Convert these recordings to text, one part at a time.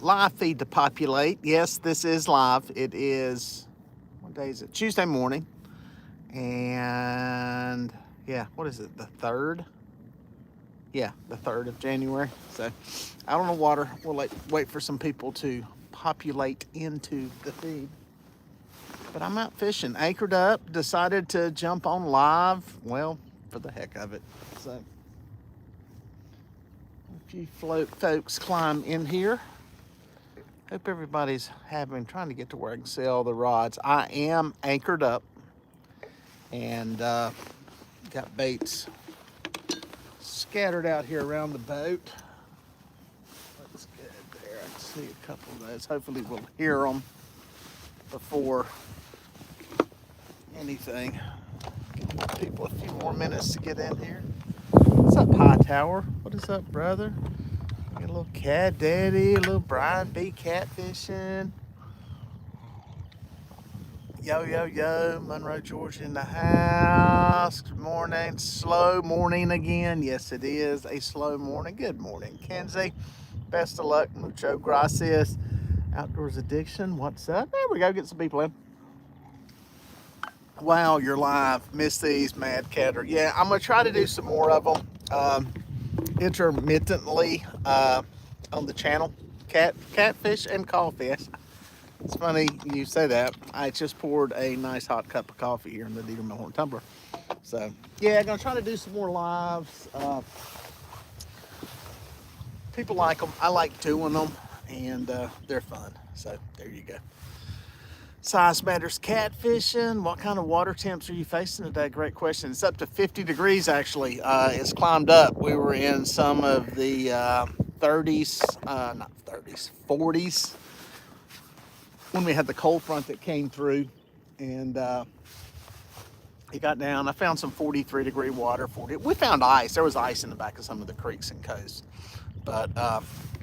live feed to populate. Yes, this is live. It is, what day is it? Tuesday morning. And yeah, what is it? The 3rd? Yeah, the 3rd of January. So out on the water. We'll wait for some people to populate into the feed. But I'm out fishing, anchored up, decided to jump on live, well, for the heck of it. So a few float folks climb in here. Hope everybody's trying to get to where I can see all the rods. I am anchored up and got baits scattered out here around the boat. Looks good there. I can see a couple of those. Hopefully we'll hear them before anything. Give people a few more minutes to get in here. What's up, Hightower? What is up, brother? Got a little Cat Daddy, a little Brian B. Catfishing. Yo, yo, yo, Monroe, Georgia in the house. Good morning. Slow morning again. Yes, it is a slow morning. Good morning, Kenzie. Best of luck. Mucho gracias. Outdoors Addiction. What's up? There we go. Get some people in. Wow, you're live. Miss these, Mad Catter. Yeah, I'm going to try to do some more of them intermittently on the channel. Catfish and crawfish. It's funny you say that. I just poured a nice hot cup of coffee here in the Dieter Melhorn tumbler. So, yeah, I'm going to try to do some more lives. People like them. I like doing them, and they're fun. So, there you go. Size matters catfishing. What kind of water temps are you facing today? Great question. It's up to 50 degrees, actually. It's climbed up. We were in some of the 30s, not 30s, 40s. When we had the cold front that came through, and it got down. I found some 43-degree water. We found ice. There was ice in the back of some of the creeks and coasts, but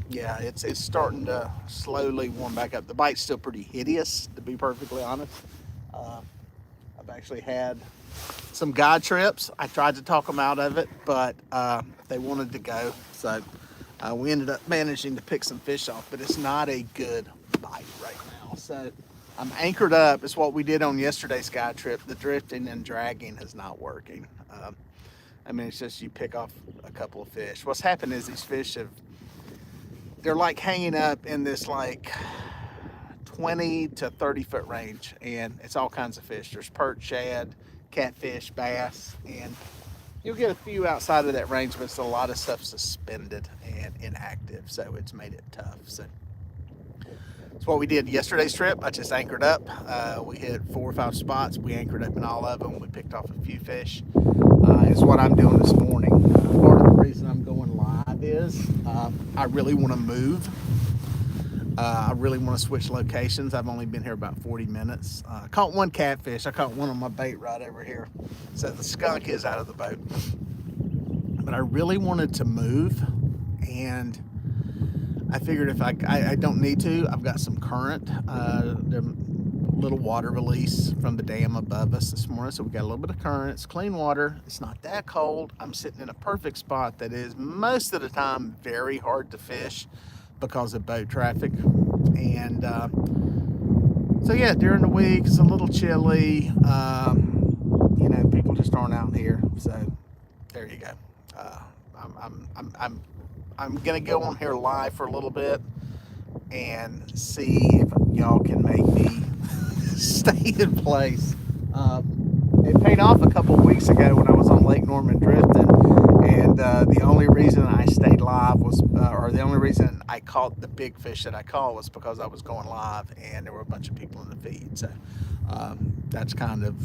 yeah, it's starting to slowly warm back up. The bite's still pretty hideous, to be perfectly honest. I've actually had some guide trips. I tried to talk them out of it, but they wanted to go, so we ended up managing to pick some fish off, but it's not a good bite right now. So I'm anchored up. It's what we did on yesterday's guide trip. The drifting and dragging is not working. I mean, it's just you pick off a couple of fish. What's happened is these fish they're like hanging up in this like 20 to 30 foot range, and it's all kinds of fish. There's perch, shad, catfish, bass, and you'll get a few outside of that range, but it's a lot of stuff suspended and inactive, so it's made it tough. So it's what we did yesterday's trip. I just anchored up. We hit 4 or 5 spots. We anchored up in all of them. We picked off a few fish. Is what I'm doing this morning. Part of the reason I'm going live is I really want to move. I really want to switch locations. I've only been here about 40 minutes. I caught one catfish. I caught one on my bait right over here. So the skunk is out of the boat. But I really wanted to move, and I figured if I don't need to, I've got some current, little water release from the dam above us this morning, so we got a little bit of current. It's clean water. It's not that cold. I'm sitting in a perfect spot that is most of the time very hard to fish because of boat traffic. And so yeah, during the week it's a little chilly. You know, people just aren't out here. So there you go. I'm gonna go on here live for a little bit and see if y'all can make me stay in place. It paid off a couple of weeks ago when I was on Lake Norman drifting, and the only reason I stayed live was, or the only reason I caught the big fish that I caught was because I was going live and there were a bunch of people in the feed. So that's kind of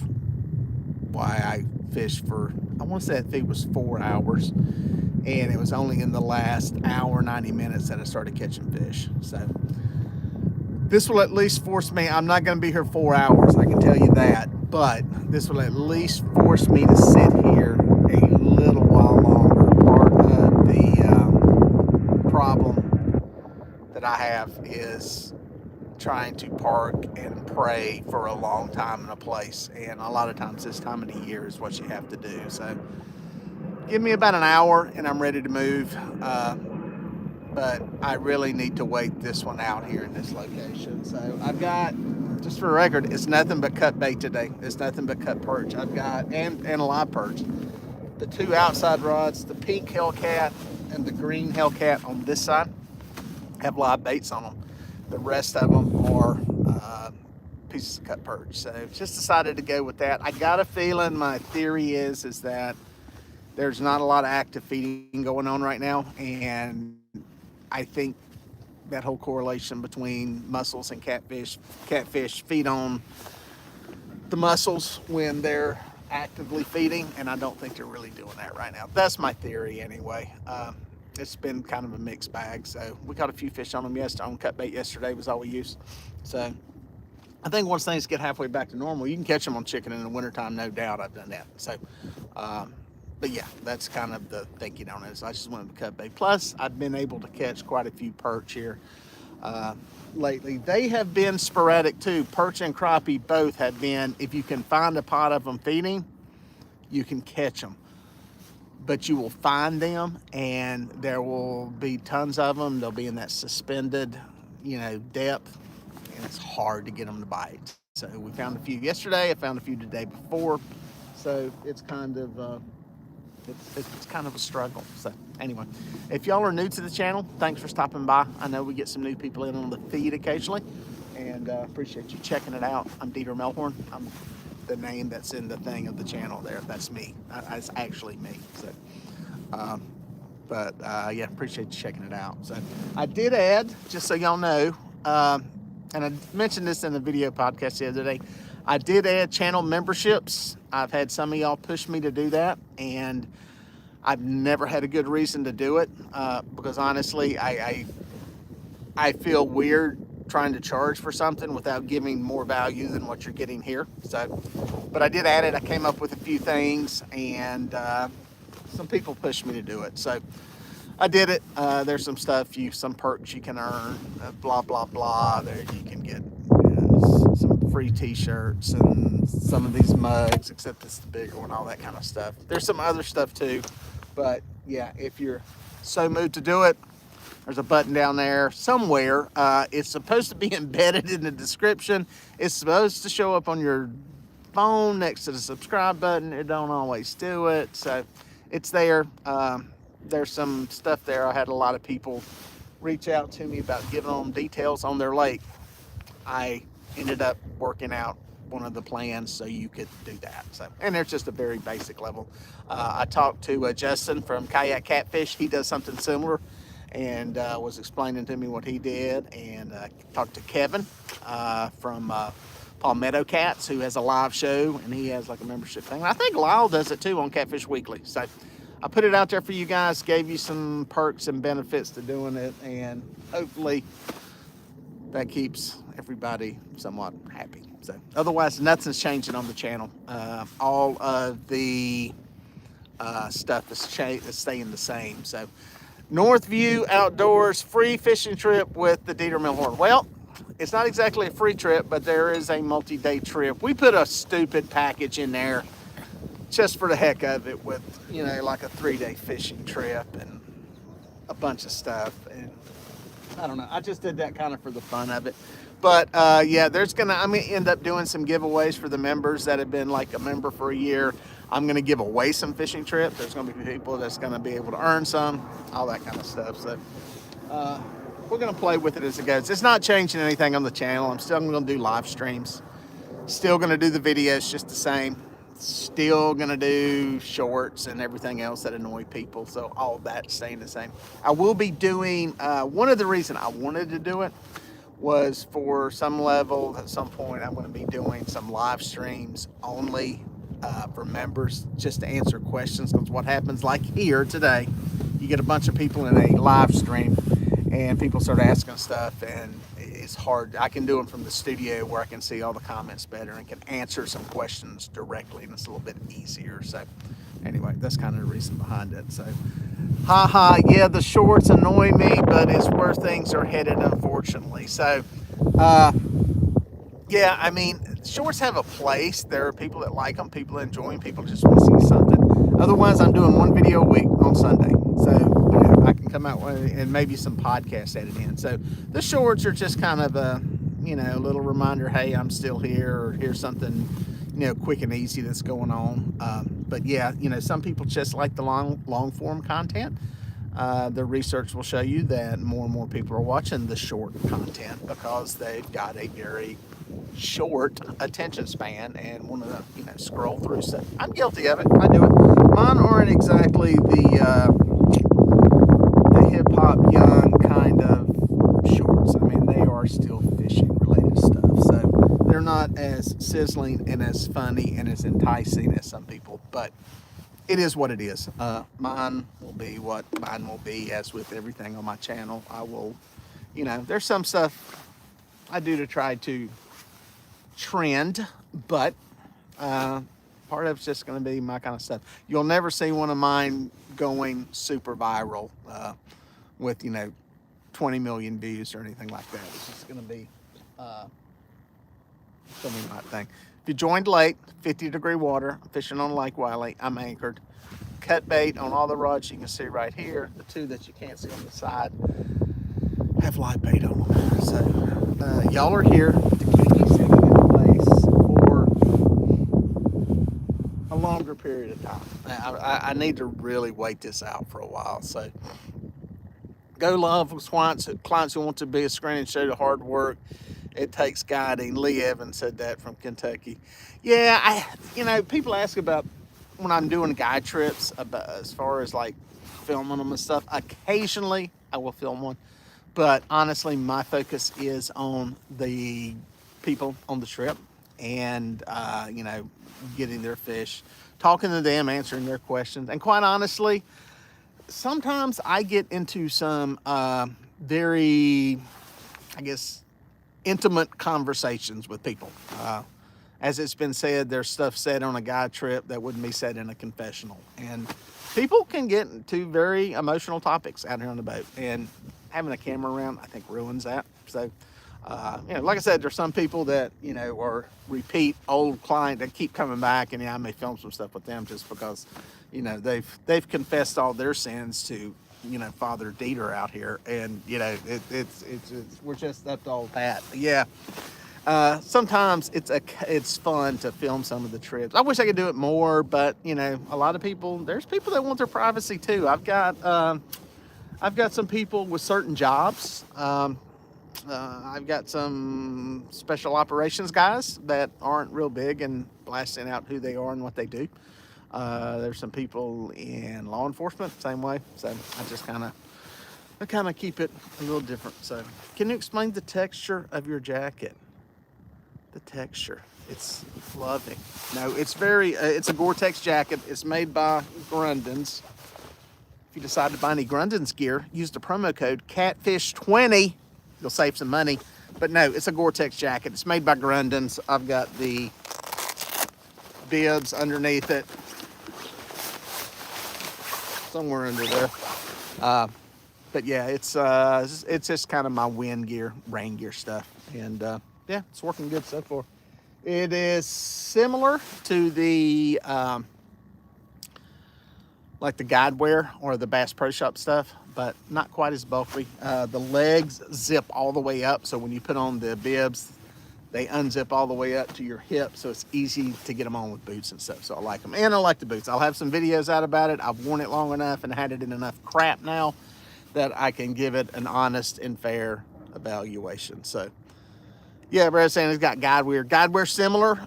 why I fished for, I want to say that feed was 4 hours, and it was only in the last hour, 90 minutes that I started catching fish. So this will at least force me, I'm not going to be here 4 hours, I can tell you that, but this will at least force me to sit here a little while longer. Part of the problem that I have is trying to park and pray for a long time in a place, and a lot of times this time of the year is what you have to do. So give me about an hour and I'm ready to move. but I really need to wait this one out here in this location. So I've got, just for record, it's nothing but cut bait today. It's nothing but cut perch. I've got, and a live perch. The 2 outside rods, the pink Hellcat and the green Hellcat on this side, have live baits on them. The rest of them are pieces of cut perch. So just decided to go with that. I got a feeling, my theory is that there's not a lot of active feeding going on right now, and I think that whole correlation between mussels and catfish feed on the mussels when they're actively feeding, and I don't think they're really doing that right now. That's my theory anyway. It's been kind of a mixed bag. So we caught a few fish on them yesterday. On cut bait yesterday was all we used. So I think once things get halfway back to normal, you can catch them on chicken in the wintertime, no doubt. I've done that. So, but yeah, that's kind of the thinking on it. So I just wanted to cut bait. Plus, I've been able to catch quite a few perch here lately. They have been sporadic too. Perch and crappie both have been, if you can find a pot of them feeding, you can catch them. But you will find them, and there will be tons of them. They'll be in that suspended, depth, and it's hard to get them to bite. So we found a few yesterday. I found a few the day before. So it's kind of it's kind of a struggle. So anyway, if y'all are new to the channel, thanks for stopping by. I know we get some new people in on the feed occasionally, and appreciate you checking it out. I'm Dieter Melhorn. I'm the name that's in the thing of the channel there. That's me. That's actually me. So, yeah, appreciate you checking it out. So I did add, just so y'all know, and I mentioned this in the video podcast the other day, I did add channel memberships. I've had some of y'all push me to do that, and I've never had a good reason to do it, because honestly, I feel weird trying to charge for something without giving more value than what you're getting here. So, but I did add it. I came up with a few things, and some people pushed me to do it. So I did it. There's some stuff, some perks you can earn, blah, blah, blah. There you can get some free t-shirts and some of these mugs, except it's the bigger one, all that kind of stuff. There's some other stuff too, but yeah, if you're so moved to do it, there's a button down there somewhere. It's supposed to be embedded in the description. It's supposed to show up on your phone next to the subscribe button. It don't always do it, so it's there. There's some stuff there. I had a lot of people reach out to me about giving them details on their lake. I ended up working out one of the plans so you could do that. So, and there's just a very basic level. I talked to Justin from Kayak Catfish. He does something similar, and was explaining to me what he did. And talked to Kevin from Palmetto Cats, who has a live show, and he has like a membership thing. I think Lyle does it too on Catfish Weekly. So I put it out there for you guys, gave you some perks and benefits to doing it, and hopefully that keeps everybody somewhat happy. So otherwise, nothing's changing on the channel. All of the stuff is staying the same. So Northview Outdoors free fishing trip with the Dieter Melhorn. Well, it's not exactly a free trip, but there is a multi-day trip. We put a stupid package in there just for the heck of it, with like a 3-day fishing trip and a bunch of stuff. And I don't know, I just did that kind of for the fun of it. But yeah, I'm gonna end up doing some giveaways for the members that have been like a member for a year. I'm gonna give away some fishing trips. There's gonna be people that's gonna be able to earn some, all that kind of stuff. So we're gonna play with it as it goes. It's not changing anything on the channel. I'm still gonna do live streams. Still gonna do the videos just the same. Still gonna do shorts and everything else that annoy people. So all of that staying the same. I will be doing, one of the reasons I wanted to do it was for some level, at some point, I'm gonna be doing some live streams only for members, just to answer questions. Because what happens, like here today, you get a bunch of people in a live stream and people start asking stuff, and it's hard. I can do them from the studio where I can see all the comments better and can answer some questions directly, and it's a little bit easier. So anyway, that's kind of the reason behind it. So yeah, the shorts annoy me, but it's where things are headed, unfortunately. So yeah, I mean, shorts have a place. There are people that like them, people that enjoy them, people just want to see something. Otherwise, I'm doing one video a week on Sunday. So I can come out with, and maybe some podcasts added in. So the shorts are just kind of a, a little reminder, hey, I'm still here, or here's something, quick and easy that's going on. But yeah, some people just like the long form content. The research will show you that more and more people are watching the short content because they've got a very short attention span and want to, scroll through stuff. I'm guilty of it. I do it. Mine aren't exactly the hip hop young kind of shorts. I mean, they are still fishing related stuff, so they're not as sizzling and as funny and as enticing as some people, but it is what it is. Mine will be what mine will be, as with everything on my channel. I will, there's some stuff I do to try to trend, but part of it's just going to be my kind of stuff. You'll never see one of mine going super viral with, 20 million views or anything like that. It's just going to be my thing. If you joined late, 50-degree water, I'm fishing on Lake Wylie, I'm anchored. Cut bait on all the rods you can see right here. The two that you can't see on the side have live bait on them. So y'all are here to keep me sitting in place for a longer period of time. I need to really wait this out for a while. So go love with clients who want to be a screen and show the hard work it takes guiding. Lee Evans said that from Kentucky. Yeah, people ask about when I'm doing guide trips, about as far as like filming them and stuff. Occasionally I will film one, but honestly my focus is on the people on the trip and getting their fish, talking to them, answering their questions. And quite honestly, sometimes I get into some very, I guess, intimate conversations with people. As it's been said, there's stuff said on a guide trip that wouldn't be said in a confessional. And people can get into very emotional topics out here on the boat. And having a camera around, I think, ruins that. So, like I said, there's some people that, are repeat old client that keep coming back. And I may film some stuff with them just because, they've confessed all their sins to, Father Dieter out here. And, it's we're just up to all that. Yeah. Sometimes it's fun to film some of the trips. I wish I could do it more, but a lot of people, there's people that want their privacy too. I've got some people with certain jobs. I've got some special operations guys that aren't real big and blasting out who they are and what they do. There's some people in law enforcement, same way. So I kind of keep it a little different. So can you explain the texture of your jacket? The texture, it's loving. No, it's it's a Gore-Tex jacket. It's made by Grundens. If you decide to buy any Grundens gear, use the promo code Catfish20. You'll save some money. But no, it's a Gore-Tex jacket. It's made by Grundens. I've got the bibs underneath it, somewhere under there. But yeah, it's just kind of my wind gear, rain gear stuff, and yeah, it's working good so far. It is similar to the like the guide wear or the Bass Pro Shop stuff, but not quite as bulky. The legs zip all the way up, so when you put on the bibs, they unzip all the way up to your hip, so it's easy to get them on with boots and stuff. So I like them, and I like the boots. I'll have some videos out about it. I've worn it long enough and had it in enough crap now that I can give it an honest and fair evaluation. So yeah, Brad's saying it's got guide wear. Guide wear similar.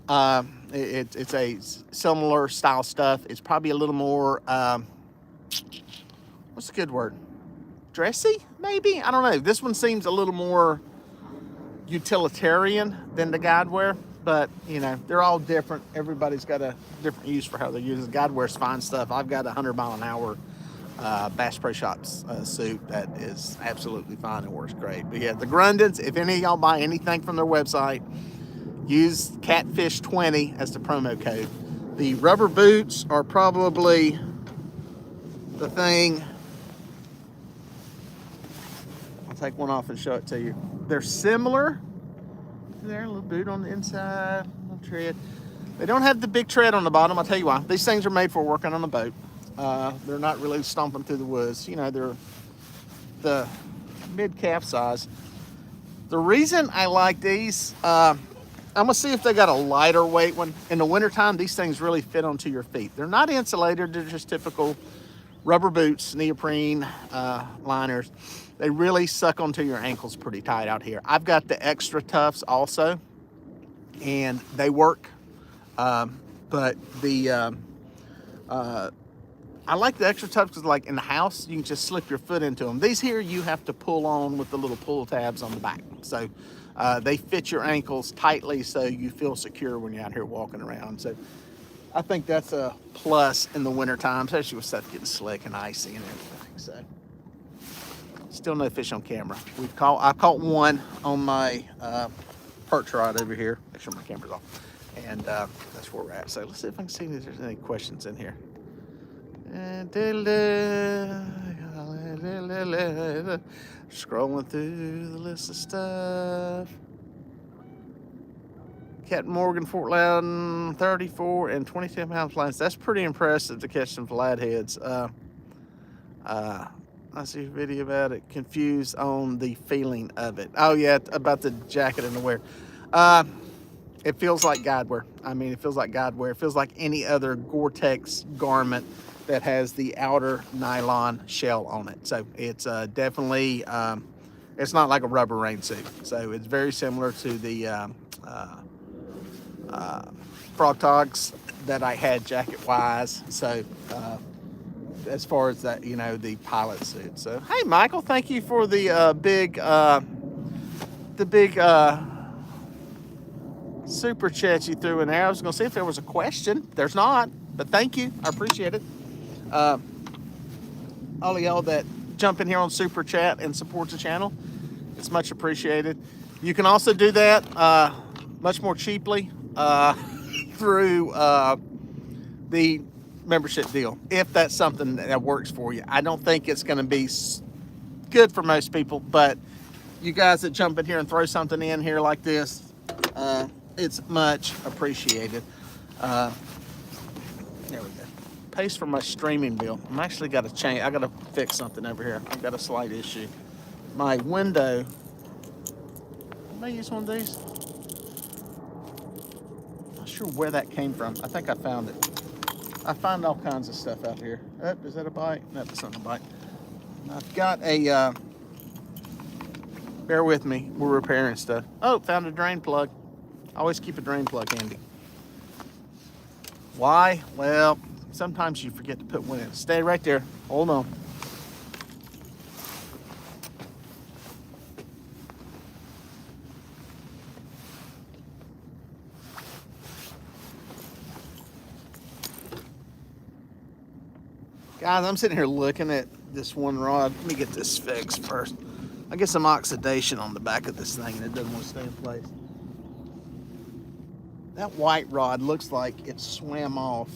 It's a similar style stuff. It's probably a little more, what's a good word? Dressy, maybe? I don't know. This one seems a little more utilitarian than the guide wear, but they're all different. Everybody's got a different use for how they use it. Guide wear's fine stuff. I've got a 100-mile-an-hour Bass Pro Shops suit that is absolutely fine and works great. But yeah, the Grundens, if any of y'all buy anything from their website, use Catfish20 as the promo code. The rubber boots are probably the thing. I'll take one off and show it to you. They're similar. There, a little boot on the inside, a little tread. They don't have the big tread on the bottom. I'll tell you why. These things are made for working on the boat. They're not really stomping through the woods. They're the mid-calf size. The reason I like these, I'm gonna see if they got a lighter weight one. In the wintertime, these things really fit onto your feet. They're not insulated, they're just typical rubber boots, neoprene liners. They really suck onto your ankles pretty tight out here. I've got the extra toughs also, and they work. But the I like the extra toughs because, like in the house, you can just slip your foot into them. These here, you have to pull on with the little pull tabs on the back. So they fit your ankles tightly so you feel secure when you're out here walking around. So I think that's a plus in the wintertime, especially with stuff getting slick and icy and everything. So still no fish on camera. I caught one on my perch rod over here. Make sure my camera's off. And that's where we're at. So let's see if I can see if there's any questions in here. Scrolling through the list of stuff. Captain Morgan, Fort Loudon, 34 and 22 pound flats. That's pretty impressive to catch some flatheads. I see a video about it. Confused on the feeling of it. Oh yeah, about the jacket and the wear. It feels like guide wear. I mean, it feels like guide wear. It feels like any other Gore-Tex garment that has the outer nylon shell on it. So it's definitely, it's not like a rubber rain suit. So it's very similar to the Frog Togs that I had jacket-wise. So as far as that, you know, the pilot suit. So, hey, Michael, thank you for the big super chat you threw in there. I was gonna see if there was a question. There's not, but thank you. I appreciate it. All of y'all that jump in here on super chat and support the channel, it's much appreciated. You can also do that much more cheaply through the membership deal, if that's something that works for you. I don't think it's going to be good for most people, but you guys that jump in here and throw something in here like this, it's much appreciated. There we go. Pays for my streaming bill. I'm actually got to change. I got to fix something over here. I've got a slight issue. My window. Did I use one of these? Not sure where that came from. I think I found it. I find all kinds of stuff out here. Oh, is that a bite? No, that's not a bite. I've got a. Bear with me. We're repairing stuff. Oh, found a drain plug. I always keep a drain plug handy. Why? Well, sometimes you forget to put one in. Stay right there. Hold on. Guys, I'm sitting here looking at this one rod. Let me get this fixed first. I get some oxidation on the back of this thing and it doesn't want to stay in place. That white rod looks like it swam off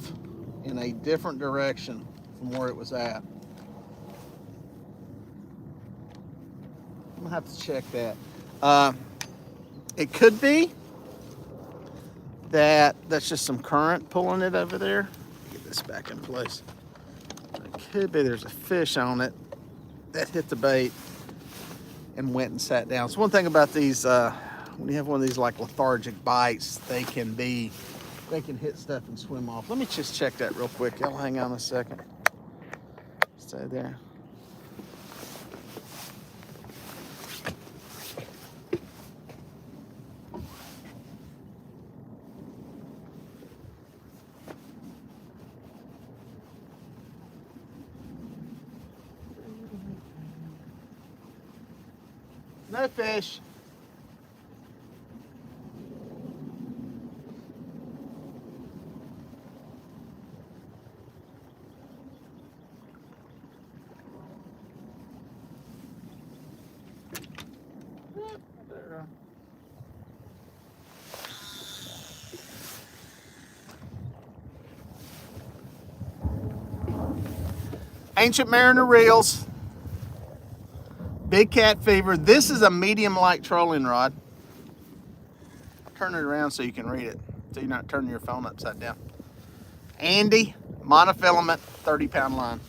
in a different direction from where it was at. I'm gonna have to check that. It could be that that's just some current pulling it over there. Get this back in place. It could be there's a fish on it that hit the bait and went and sat down. So one thing about these, when you have one of these like lethargic bites, they can hit stuff and swim off. Let me just check that real quick. Y'all hang on a second. Stay there. No fish. Ancient Mariner reels. Big Cat Fever. This is a medium light trolling rod. Turn it around so you can read it, so you're not turning your phone upside down. Andy, monofilament, 30-pound line.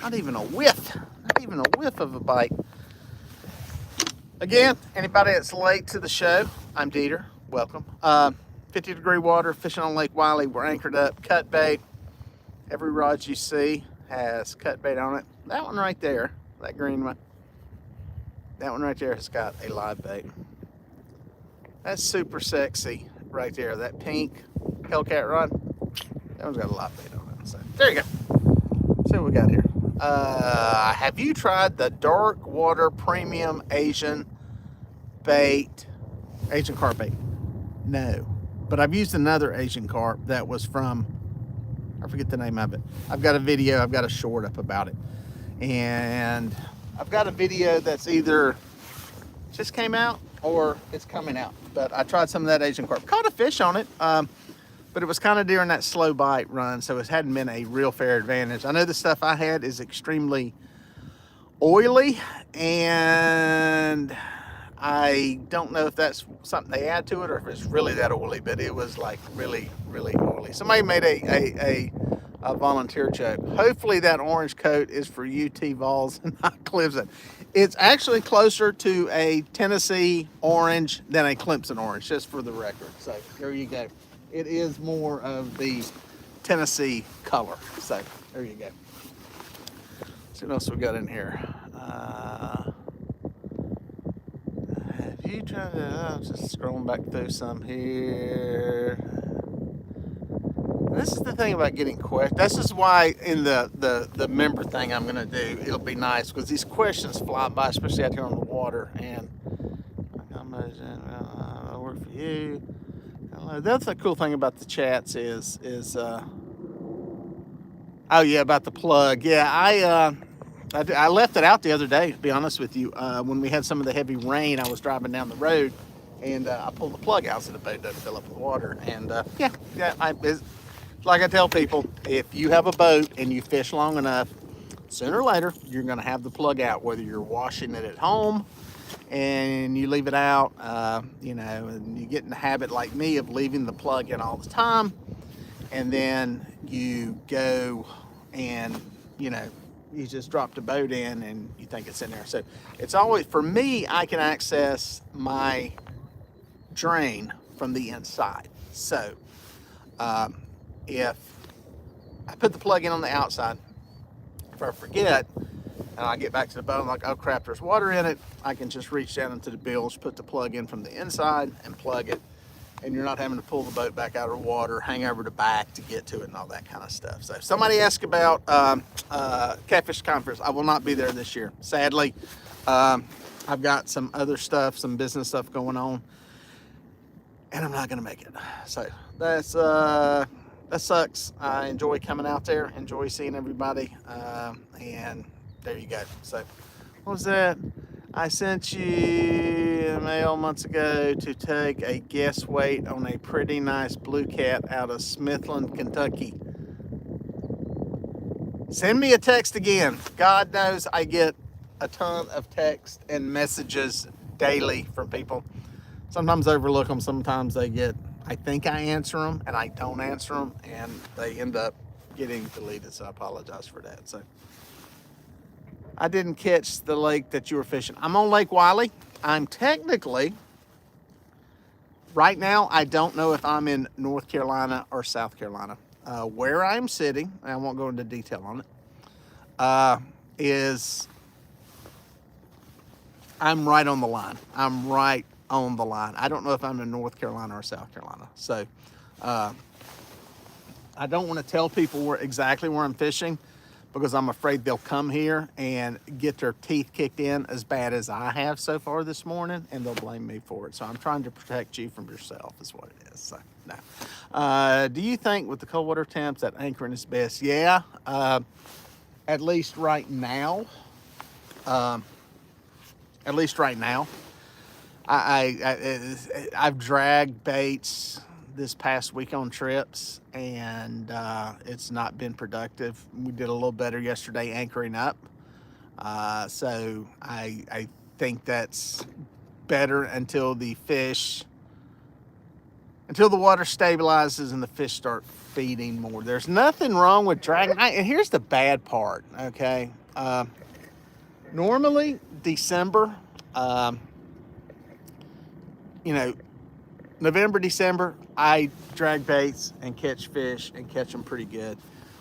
Not even a whiff. Not even a whiff of a bite. Again, anybody that's late to the show, I'm Dieter. Welcome. 50-degree water, fishing on Lake Wylie. We're anchored up, cut bait. Every rod you see has cut bait on it. That one right there, that green one, that one right there has got a live bait. That's super sexy right there. That pink Hellcat rod, that one's got a live bait on it. So there you go. See what we got here. Have you tried the dark water premium Asian bait, Asian carp bait? No, but I've used another Asian carp that was from, I forget the name of it. I've got a video, I've got a short up about it. And I've got a video that's either just came out or it's coming out. But I tried some of that Asian carp. Caught a fish on it, but it was kind of during that slow bite run, so it hadn't been a real fair advantage. I know the stuff I had is extremely oily, and I don't know if that's something they add to it or if it's really that oily, but it was like really, really oily. Somebody made a volunteer joke. Hopefully that orange coat is for UT Vols and not Clemson. It's actually closer to a Tennessee orange than a Clemson orange, just for the record. So there you go. It is more of the Tennessee color. So there you go. Let's see what else we got in here. Have you tried to, I'm just scrolling back through some here. This is the thing about getting questions. This is why in the member thing I'm going to do, it'll be nice because these questions fly by, especially out here on the water. And I work for you. That's the cool thing about the chats is oh yeah, about the plug. Yeah, I left it out the other day, to be honest with you. When we had some of the heavy rain, I was driving down the road and I pulled the plug out so the boat doesn't fill up with water. And like I tell people, if you have a boat and you fish long enough, sooner or later, you're going to have the plug out, whether you're washing it at home and you leave it out, and you get in the habit like me of leaving the plug in all the time. And then you go and, you just drop the boat in and you think it's in there. So it's always, for me, I can access my drain from the inside. So if I put the plug in on the outside, if I forget and I get back to the boat, I'm like, oh crap, there's water in it, I can just reach down into the bilge, put the plug in from the inside and plug it, and you're not having to pull the boat back out of the water, hang over the back to get to it and all that kind of stuff. So somebody asked about Catfish Conference. I will not be there this year, sadly. I've got some other stuff, some business stuff going on, and I'm not going to make it. So that's that sucks. I enjoy coming out there, enjoy seeing everybody, and there you go. So what was that? I sent you a mail months ago to take a guess weight on a pretty nice blue cat out of Smithland, Kentucky. Send me a text again. God knows I get a ton of text and messages daily from people. Sometimes I overlook them. Sometimes I think I answer them and I don't answer them, and they end up getting deleted. So I apologize for that. So I didn't catch the lake that you were fishing. I'm on Lake Wylie. I'm technically, right now, I don't know if I'm in North Carolina or South Carolina. Where I'm sitting, and I won't go into detail on it, is I'm right on the line. I'm right on the line. I don't know if I'm in North Carolina or South Carolina. So I don't want to tell people exactly where I'm fishing, because I'm afraid they'll come here and get their teeth kicked in as bad as I have so far this morning, and they'll blame me for it. So I'm trying to protect you from yourself is what it is. So, no. Do you think with the cold water temps that anchoring is best? Yeah, at least right now. At least right now. I've dragged baits this past week on trips, and it's not been productive. We did a little better yesterday anchoring up, so I think that's better until the fish until the water stabilizes and the fish start feeding more. There's nothing wrong with dragging. And here's the bad part, okay? Normally, December, um, you know, November, December, I drag baits and catch fish and catch them pretty good.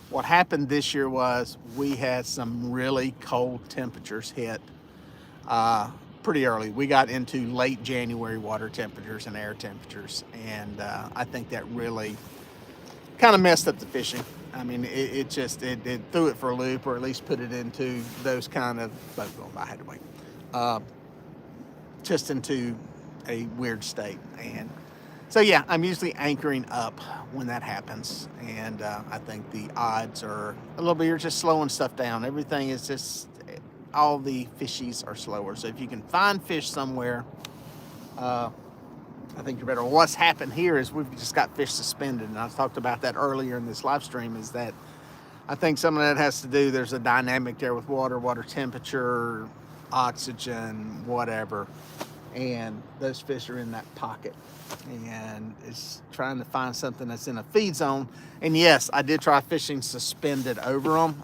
What happened this year was we had some really cold temperatures hit pretty early. We got into late January water temperatures and air temperatures, and I think that really kind of messed up the fishing. I mean, it just it threw it for a loop, or at least put it into those kind of. I had to wait. Just into a weird state, and so yeah, I'm usually anchoring up when that happens, and I think the odds are a little bit. You're just slowing stuff down. Everything is just all the fishies are slower. So if you can find fish somewhere, I think you're better. What's happened here is we've just got fish suspended, and I talked about that earlier in this live stream. Is that I think some of that has to do. There's a dynamic there with water temperature, oxygen, whatever, and those fish are in that pocket, and it's trying to find something that's in a feed zone. And yes, I did try fishing suspended over them,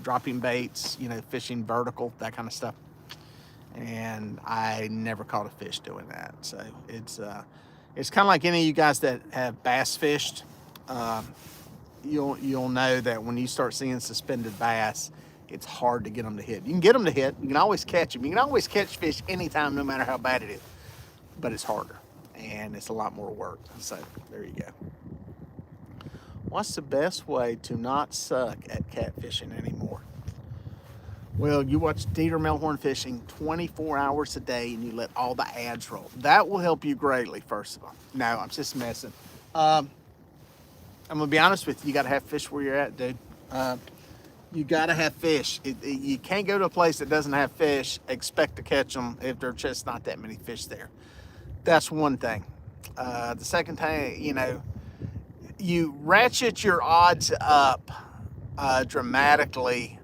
dropping baits, fishing vertical, that kind of stuff, and I never caught a fish doing that. So it's kind of like any of you guys that have bass fished. You'll know that when you start seeing suspended bass, it's hard to get them to hit. You can get them to hit. You can always catch them. You can always catch fish anytime, no matter how bad it is. But it's harder, and it's a lot more work. So there you go. What's the best way to not suck at catfishing anymore? Well, you watch Dieter Melhorn fishing 24 hours a day, and you let all the ads roll. That will help you greatly, first of all. No, I'm just messing. I'm going to be honest with you. You got to have fish where you're at, dude. You got to have fish. You can't go to a place that doesn't have fish, expect to catch them if there's just not that many fish there. That's one thing. The second thing, you ratchet your odds up dramatically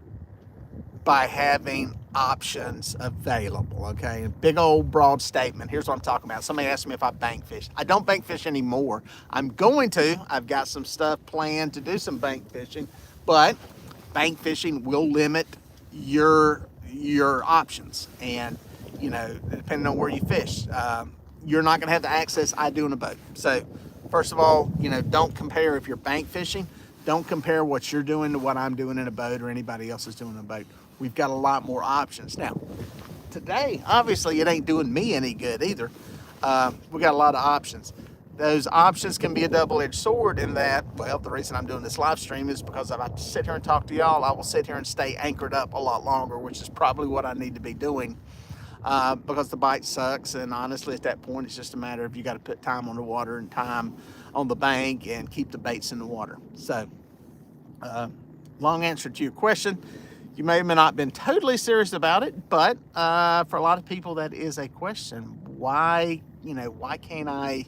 by having options available, okay? Big old broad statement. Here's what I'm talking about. Somebody asked me if I bank fish. I don't bank fish anymore. I'm going to. I've got some stuff planned to do some bank fishing, but bank fishing will limit your options, and depending on where you fish, you're not going to have the access I do in a boat. So first of all, don't compare. If you're bank fishing, don't compare what you're doing to what I'm doing in a boat or anybody else is doing in a boat. We've got a lot more options now. Today, obviously, it ain't doing me any good either. We got a lot of options. Those options can be a double-edged sword in that, well, the reason I'm doing this live stream is because if I sit here and talk to y'all, I will sit here and stay anchored up a lot longer, which is probably what I need to be doing, because the bite sucks, and honestly, at that point, it's just a matter of you got to put time on the water and time on the bank and keep the baits in the water. So, long answer to your question. You may have not been totally serious about it, but for a lot of people, that is a question. Why can't I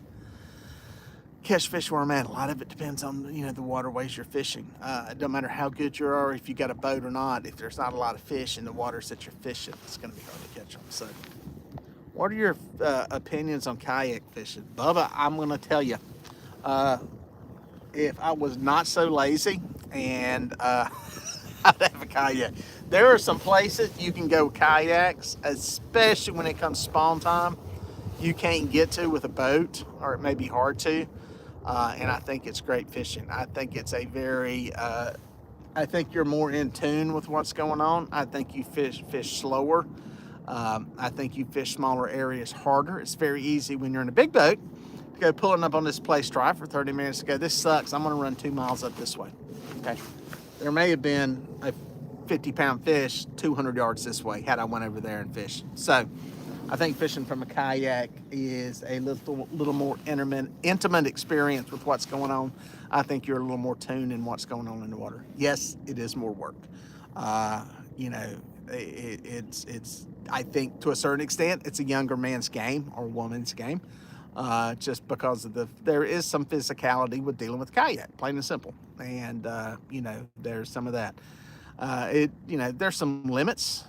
catch fish where I'm at? A lot of it depends on the waterways you're fishing. It doesn't matter how good you are, if you got a boat or not. If there's not a lot of fish in the waters that you're fishing, it's going to be hard to catch them. So, what are your opinions on kayak fishing, Bubba? I'm going to tell you. If I was not so lazy and I'd have a kayak. There are some places you can go kayaks, especially when it comes spawn time, you can't get to with a boat, or it may be hard to. And I think it's great fishing. I think it's a very, I think you're more in tune with what's going on. I think you fish slower. I think you fish smaller areas harder. It's very easy when you're in a big boat to go pulling up on this place drive for 30 minutes to go, this sucks. I'm going to run 2 miles up this way. Okay. There may have been a 50-pound fish 200 yards this way had I went over there and fished. So I think fishing from a kayak is a little more intimate experience with what's going on. I think you're a little more tuned in what's going on in the water. Yes, it is more work. It's I think to a certain extent it's a younger man's game or woman's game, just because of there is some physicality with dealing with kayak, plain and simple. And there's some of that. There's some limits.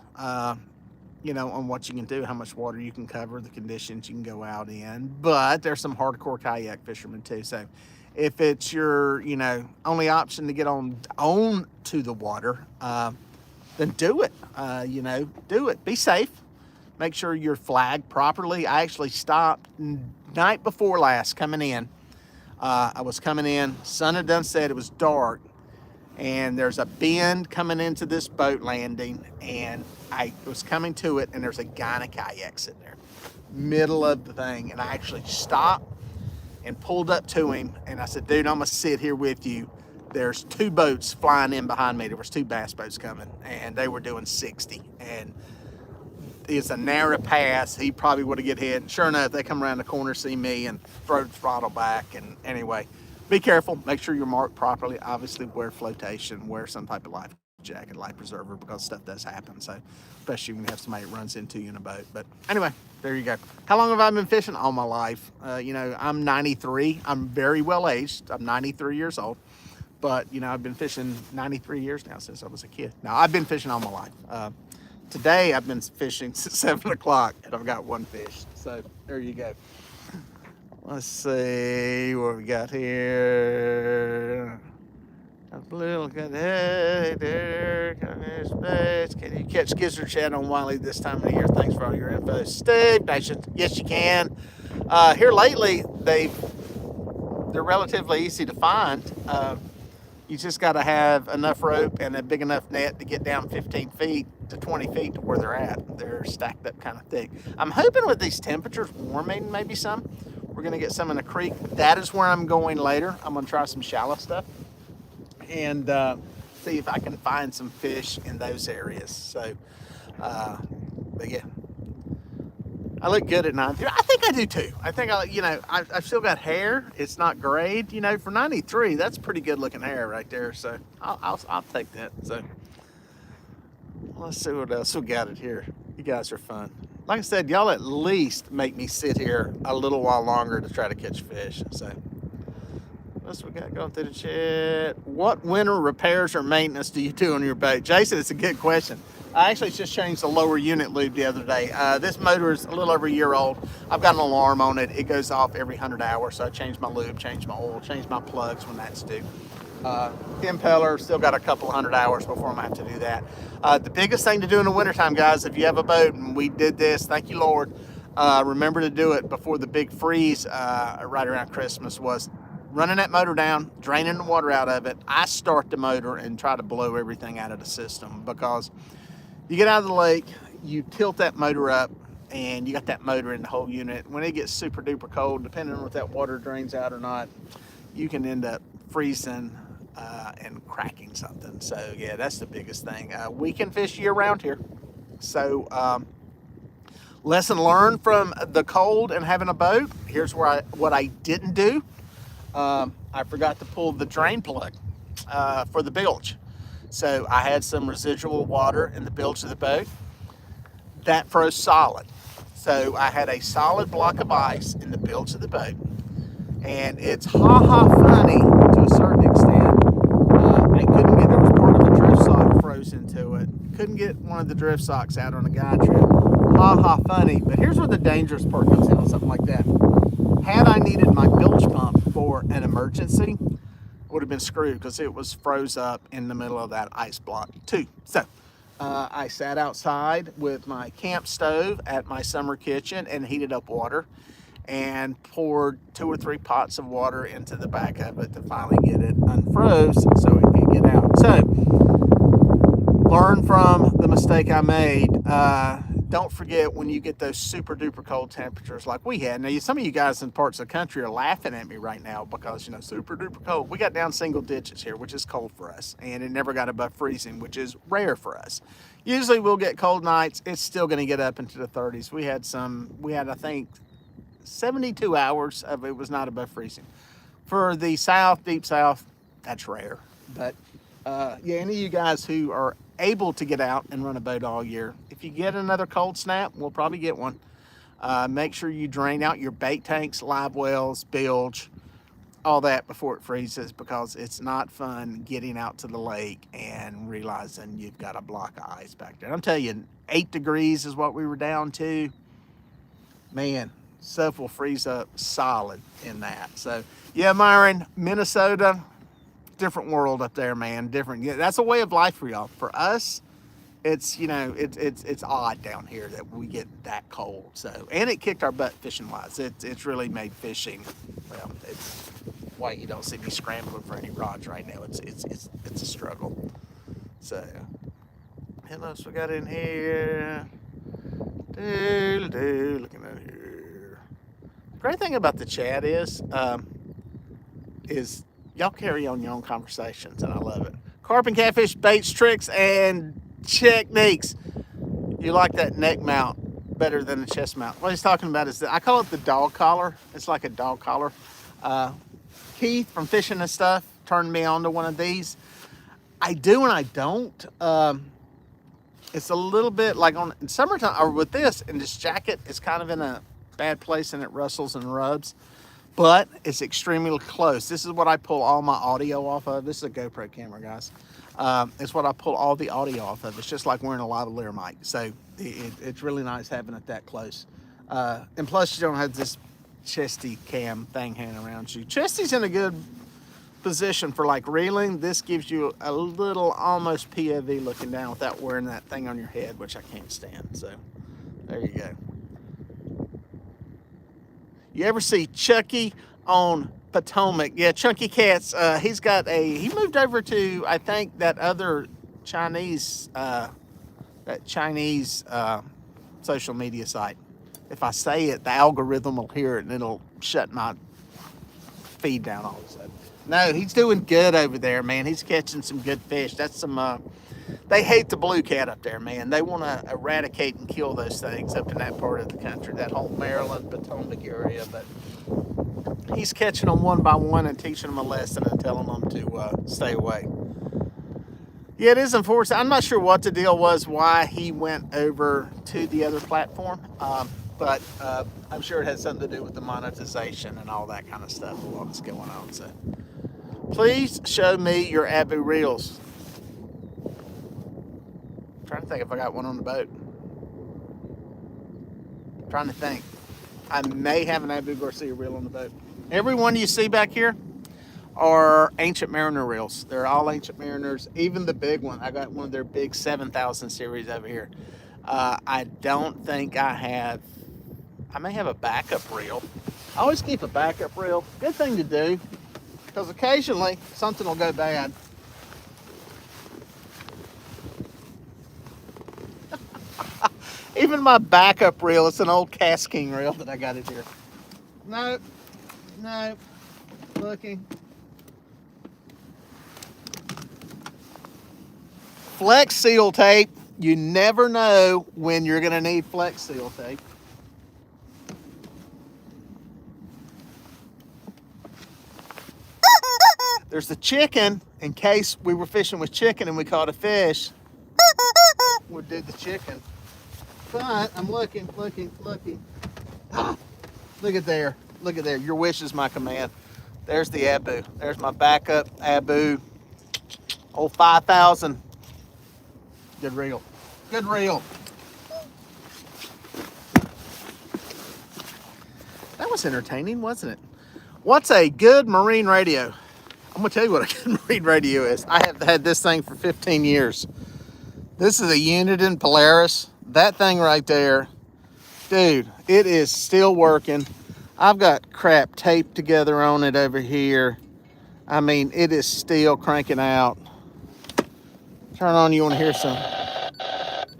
you know, on what you can do, how much water you can cover, the conditions you can go out in. But there's some hardcore kayak fishermen too. So if it's your, you know, only option to get on to the water, then do it. You know, do it. Be safe. Make sure you're flagged properly. I actually stopped night before last coming in. I was coming in, sun had done set, it was dark, and there's a bend coming into this boat landing, and I was coming to it, and there's a guy in a kayak sitting there, middle of the thing, and I actually stopped and pulled up to him, and I said, dude, I'm gonna sit here with you. There's 2 boats flying in behind me. There was 2 bass boats coming, and they were doing 60, and it's a narrow pass. He probably would have get hit. And sure enough, they come around the corner, see me, and throw the throttle back. And anyway, be careful. Make sure you're marked properly. Obviously, wear flotation, wear some type of life jacket, life preserver, because stuff does happen. So, especially when you have somebody that runs into you in a boat. But anyway, there you go. How long have I been fishing? All my life. You know, I'm 93. I'm very well aged. I'm 93 years old. But, you know, I've been fishing 93 years now since I was a kid. Now, I've been fishing all my life. Today I've been fishing since 7 o'clock and I've got 1 fish. So there you go. Let's see what we got here. A little good. Hey there, come in space. Can you catch gizzard shad on Wylie this time of year? Thanks for all your info, Steve. Yes, you can. Here lately, they're relatively easy to find. You just got to have enough rope and a big enough net to get down 15 feet to 20 feet to where they're at. They're stacked up kind of thick. I'm hoping with these temperatures warming maybe some, we're going to get some in the creek. That is where I'm going later. I'm going to try some shallow stuff and see if I can find some fish in those areas. So, but yeah. I look good at 93. I think I do too. I think I've still got hair. It's not grayed. You know, for 93, that's pretty good looking hair right there. So I'll take that. So let's see what else we got it here. You guys are fun. Like I said, y'all at least make me sit here a little while longer to try to catch fish. So what's we got going through the chat? What winter repairs or maintenance do you do on your boat? Jason, it's a good question. I actually just changed the lower unit lube the other day. This motor is a little over a year old. I've got an alarm on it. It goes off every 100 hours, so I change my lube, change my oil, change my plugs when that's due. The impeller, still got a couple 100 hours before I'm gonna have to do that. The biggest thing to do in the wintertime, guys, if you have a boat, and we did this, thank you, Lord, remember to do it before the big freeze right around Christmas, was running that motor down, draining the water out of it. I start the motor and try to blow everything out of the system, because you get out of the lake, you tilt that motor up, and you got that motor in the whole unit. When it gets super duper cold, depending on if that water drains out or not, you can end up freezing and cracking something. So yeah, that's the biggest thing. We can fish year round here. So lesson learned from the cold and having a boat. Here's what I didn't do. I forgot to pull the drain plug for the bilge. So I had some residual water in the bilge of the boat. That froze solid. So I had a solid block of ice in the bilge of the boat. And it's ha-ha funny to a certain extent. I couldn't get, there was part of a drift sock froze into it. Couldn't get one of the drift socks out on a guide trip. Ha-ha funny. But here's where the dangerous part comes in on something like that. Had I needed my bilge pump for an emergency, would have been screwed, because it was froze up in the middle of that ice block too. So I sat outside with my camp stove at my summer kitchen and heated up water and poured 2 or 3 pots of water into the back of it to finally get it unfroze so it could get out. So learn from the mistake I made. Don't forget, when you get those super duper cold temperatures like we had. Now, some of you guys in parts of the country are laughing at me right now because, you know, super duper cold. We got down single digits here, which is cold for us. And it never got above freezing, which is rare for us. Usually we'll get cold nights. It's still going to get up into the 30s. We had, I think, 72 hours of it was not above freezing. For the south, deep south, that's rare. But yeah, any of you guys who are able to get out and run a boat all year, if you get another cold snap, we'll probably get one. Make sure you drain out your bait tanks, live wells, bilge, all that before it freezes, because it's not fun getting out to the lake and realizing you've got a block of ice back there. I'm telling you, 8 degrees is what we were down to. Man, stuff will freeze up solid in that. So, yeah, Myron, Minnesota, different world up there, man. Different. Yeah, that's a way of life for y'all. For us, it's, you know, it's odd down here that we get that cold. So, and it kicked our butt fishing wise. It's really made fishing, well, it's why you don't see me scrambling for any rods right now. It's a struggle. So, what else we got in here? Looking at here. Great thing about the chat is y'all carry on your own conversations, and I love it. Carp and catfish baits, tricks, and techniques. You like that neck mount better than the chest mount. What he's talking about is that I call it the dog collar. It's like a dog collar. Keith from Fishing and Stuff turned me on to one of these. I do and I don't. It's a little bit like in summertime, or with this, and this jacket is kind of in a bad place and it rustles and rubs, but it's extremely close. This is what I pull all my audio off of. This is a GoPro camera, guys. It's what I pull all the audio off of. It's just like wearing a lavalier mic. So it's really nice having it that close. And plus you don't have this chesty cam thing hanging around you. Chesty's in a good position for like reeling. This gives you a little almost POV looking down without wearing that thing on your head, which I can't stand. So there you go. You ever see Chucky on Potomac? Yeah, Chunky Cats. He moved over to, I think, that other Chinese social media site. If I say it, the algorithm will hear it and it'll shut my feed down all of a sudden. No, he's doing good over there, man. He's catching some good fish. That's some, they hate the blue cat up there, man. They want to eradicate and kill those things up in that part of the country, that whole Maryland, Potomac area. But he's catching them one by one and teaching them a lesson and telling them to stay away. Yeah, it is unfortunate. I'm not sure what the deal was, why he went over to the other platform. But I'm sure it had something to do with the monetization and all that kind of stuff, what's going on. So please show me your Abu reels. I'm trying to think if I got one on the boat. I'm trying to think. I may have an Abu Garcia reel on the boat. Every one you see back here are Ancient Mariner reels. They're all Ancient Mariners, even the big one. I got one of their big 7,000 series over here. I don't think I may have a backup reel. I always keep a backup reel. Good thing to do, because occasionally something will go bad. Even my backup reel, it's an old Cast King reel that I got in here. Nope. Looking. Flex Seal tape. You never know when you're going to need Flex Seal tape. There's the chicken, in case we were fishing with chicken and we caught a fish. We'll do the chicken. But I'm looking. Ah, look at there. Your wish is my command. There's the Abu. There's my backup Abu. Old 5,000. Good reel. That was entertaining, wasn't it? What's a good marine radio? I'm going to tell you what a good marine radio is. I have had this thing for 15 years. This is a Uniden Polaris. That thing right there, dude, it is still working. I've got crap taped together on it over here. I mean, it is still cranking out. Turn on, you want to hear some?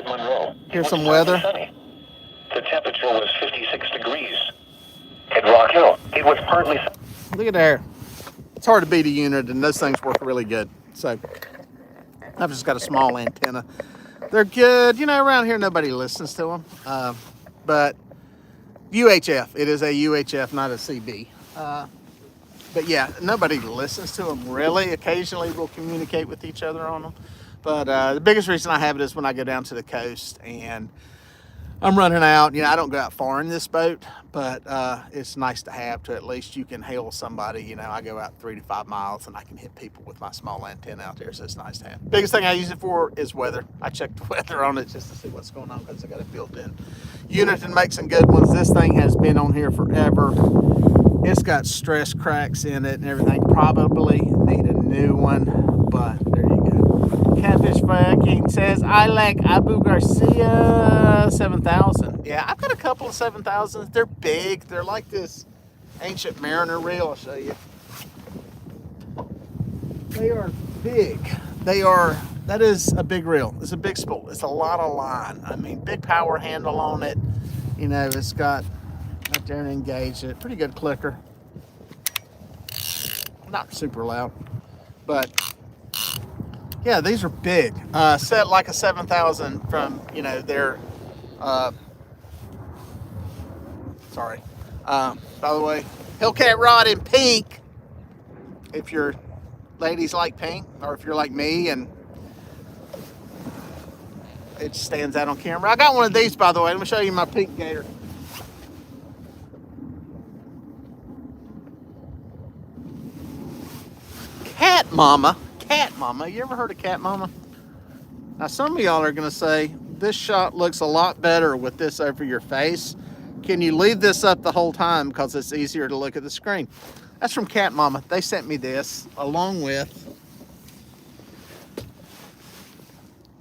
Monroe. Hear some weather? Sunny. The temperature was 56 degrees. At Rock Hill, it was partly sunny. Look at there. It's hard to beat a unit, and those things work really good. So I've just got a small antenna. They're good. You know, around here nobody listens to them. But UHF, it is a UHF, not a CB. But yeah, nobody listens to them really. Occasionally we'll communicate with each other on them. But the biggest reason I have it is when I go down to the coast and I'm running out. You know, I don't go out far in this boat, but it's nice to have to at least you can hail somebody. You know, I go out 3 to 5 miles and I can hit people with my small antenna out there, so it's nice to have. Biggest thing I use it for is weather. I check the weather on it just to see what's going on because I got it built in. Uniton makes some good ones. This thing has been on here forever. It's got stress cracks in it and everything. Probably need a new one, but there you go. Catfish Viking says, I like Abu Garcia 7000. Yeah, I've got a couple of 7000s. They're big. They're like this ancient mariner reel. I'll show you. They are big. That is a big reel. It's a big spool. It's a lot of line. I mean, big power handle on it. You know, it's got right there and engage it. Pretty good clicker. Not super loud, but yeah, these are big. Set like a 7000 from, you know, their, sorry. By the way, Hellcat rod in pink. If your ladies like pink, or if you're like me and it stands out on camera. I got one of these, by the way. Let me show you my pink gator. Cat Mama. Cat Mama. You ever heard of Cat Mama? Now, some of y'all are going to say, this shot looks a lot better with this over your face. Can you leave this up the whole time because it's easier to look at the screen? That's from Cat Mama. They sent me this along with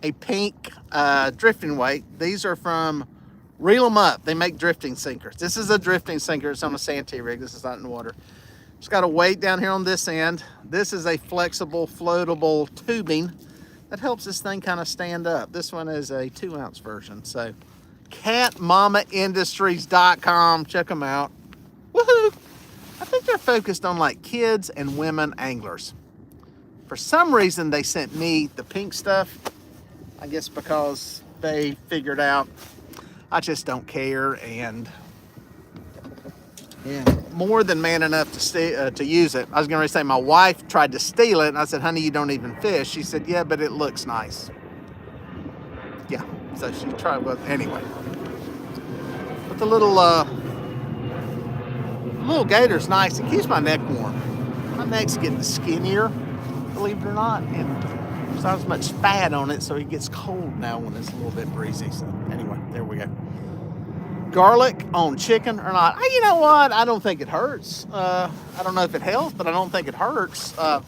a pink drifting weight. These are from Reel 'em Up. They make drifting sinkers. This is a drifting sinker. It's on a Santee rig. This is not in the water. It's got a weight down here on this end. This is a flexible, floatable tubing that helps this thing kind of stand up. This one is a 2-ounce version. So, CatMamaIndustries.com. Check them out. Woohoo! I think they're focused on like kids and women anglers. For some reason, they sent me the pink stuff. I guess because they figured out I just don't care and more than man enough to use it. I was going to say my wife tried to steal it, and I said, honey, you don't even fish. She said, yeah, but it looks nice. Yeah, so she tried, well, anyway. But the little gator's nice. It keeps my neck warm. My neck's getting skinnier, believe it or not, and there's not as much fat on it, so it gets cold now when it's a little bit breezy. So anyway, there we go. Garlic on chicken or not? You know what? I don't think it hurts. I don't know if it helps, but I don't think it hurts. I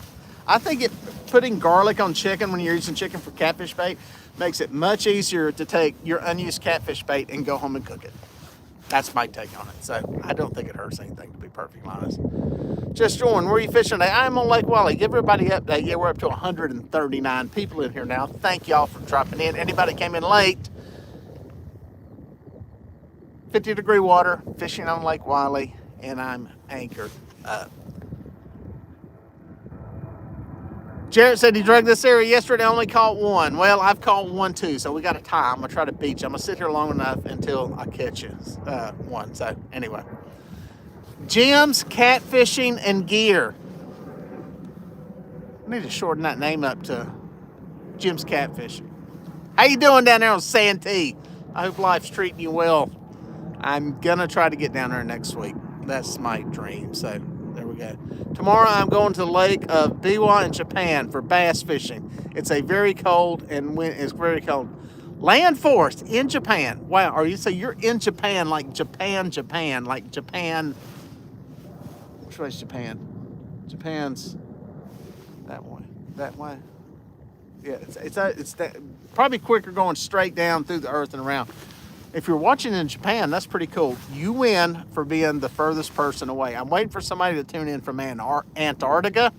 think putting garlic on chicken when you're using chicken for catfish bait makes it much easier to take your unused catfish bait and go home and cook it. That's my take on it. So I don't think it hurts anything, to be perfectly honest. Just joined. Where are you fishing today? I'm on Lake Wylie. Give everybody an update. Yeah, we're up to 139 people in here now. Thank y'all for dropping in. Anybody came in late, 50-degree water, fishing on Lake Wylie, and I'm anchored up. Jarrett said he drugged this area yesterday, only caught one. Well, I've caught one too, so we got a tie. I'm going to try to beat you. I'm going to sit here long enough until I catch you one. So, anyway. Jim's Catfishing and Gear. I need to shorten that name up to Jim's Catfishing. How you doing down there on Santee? I hope life's treating you well. I'm going to try to get down there next week. That's my dream. So, there we go. Tomorrow, I'm going to the lake of Biwa in Japan for bass fishing. It's a very cold, and when it's very cold. Land forest in Japan. Wow, are you say you're in Japan, like Japan, like Japan? Which way is Japan? Japan's that way. That way. Yeah, it's that, probably quicker going straight down through the earth and around. If you're watching in Japan, that's pretty cool. You win for being the furthest person away. I'm waiting for somebody to tune in from Antarctica.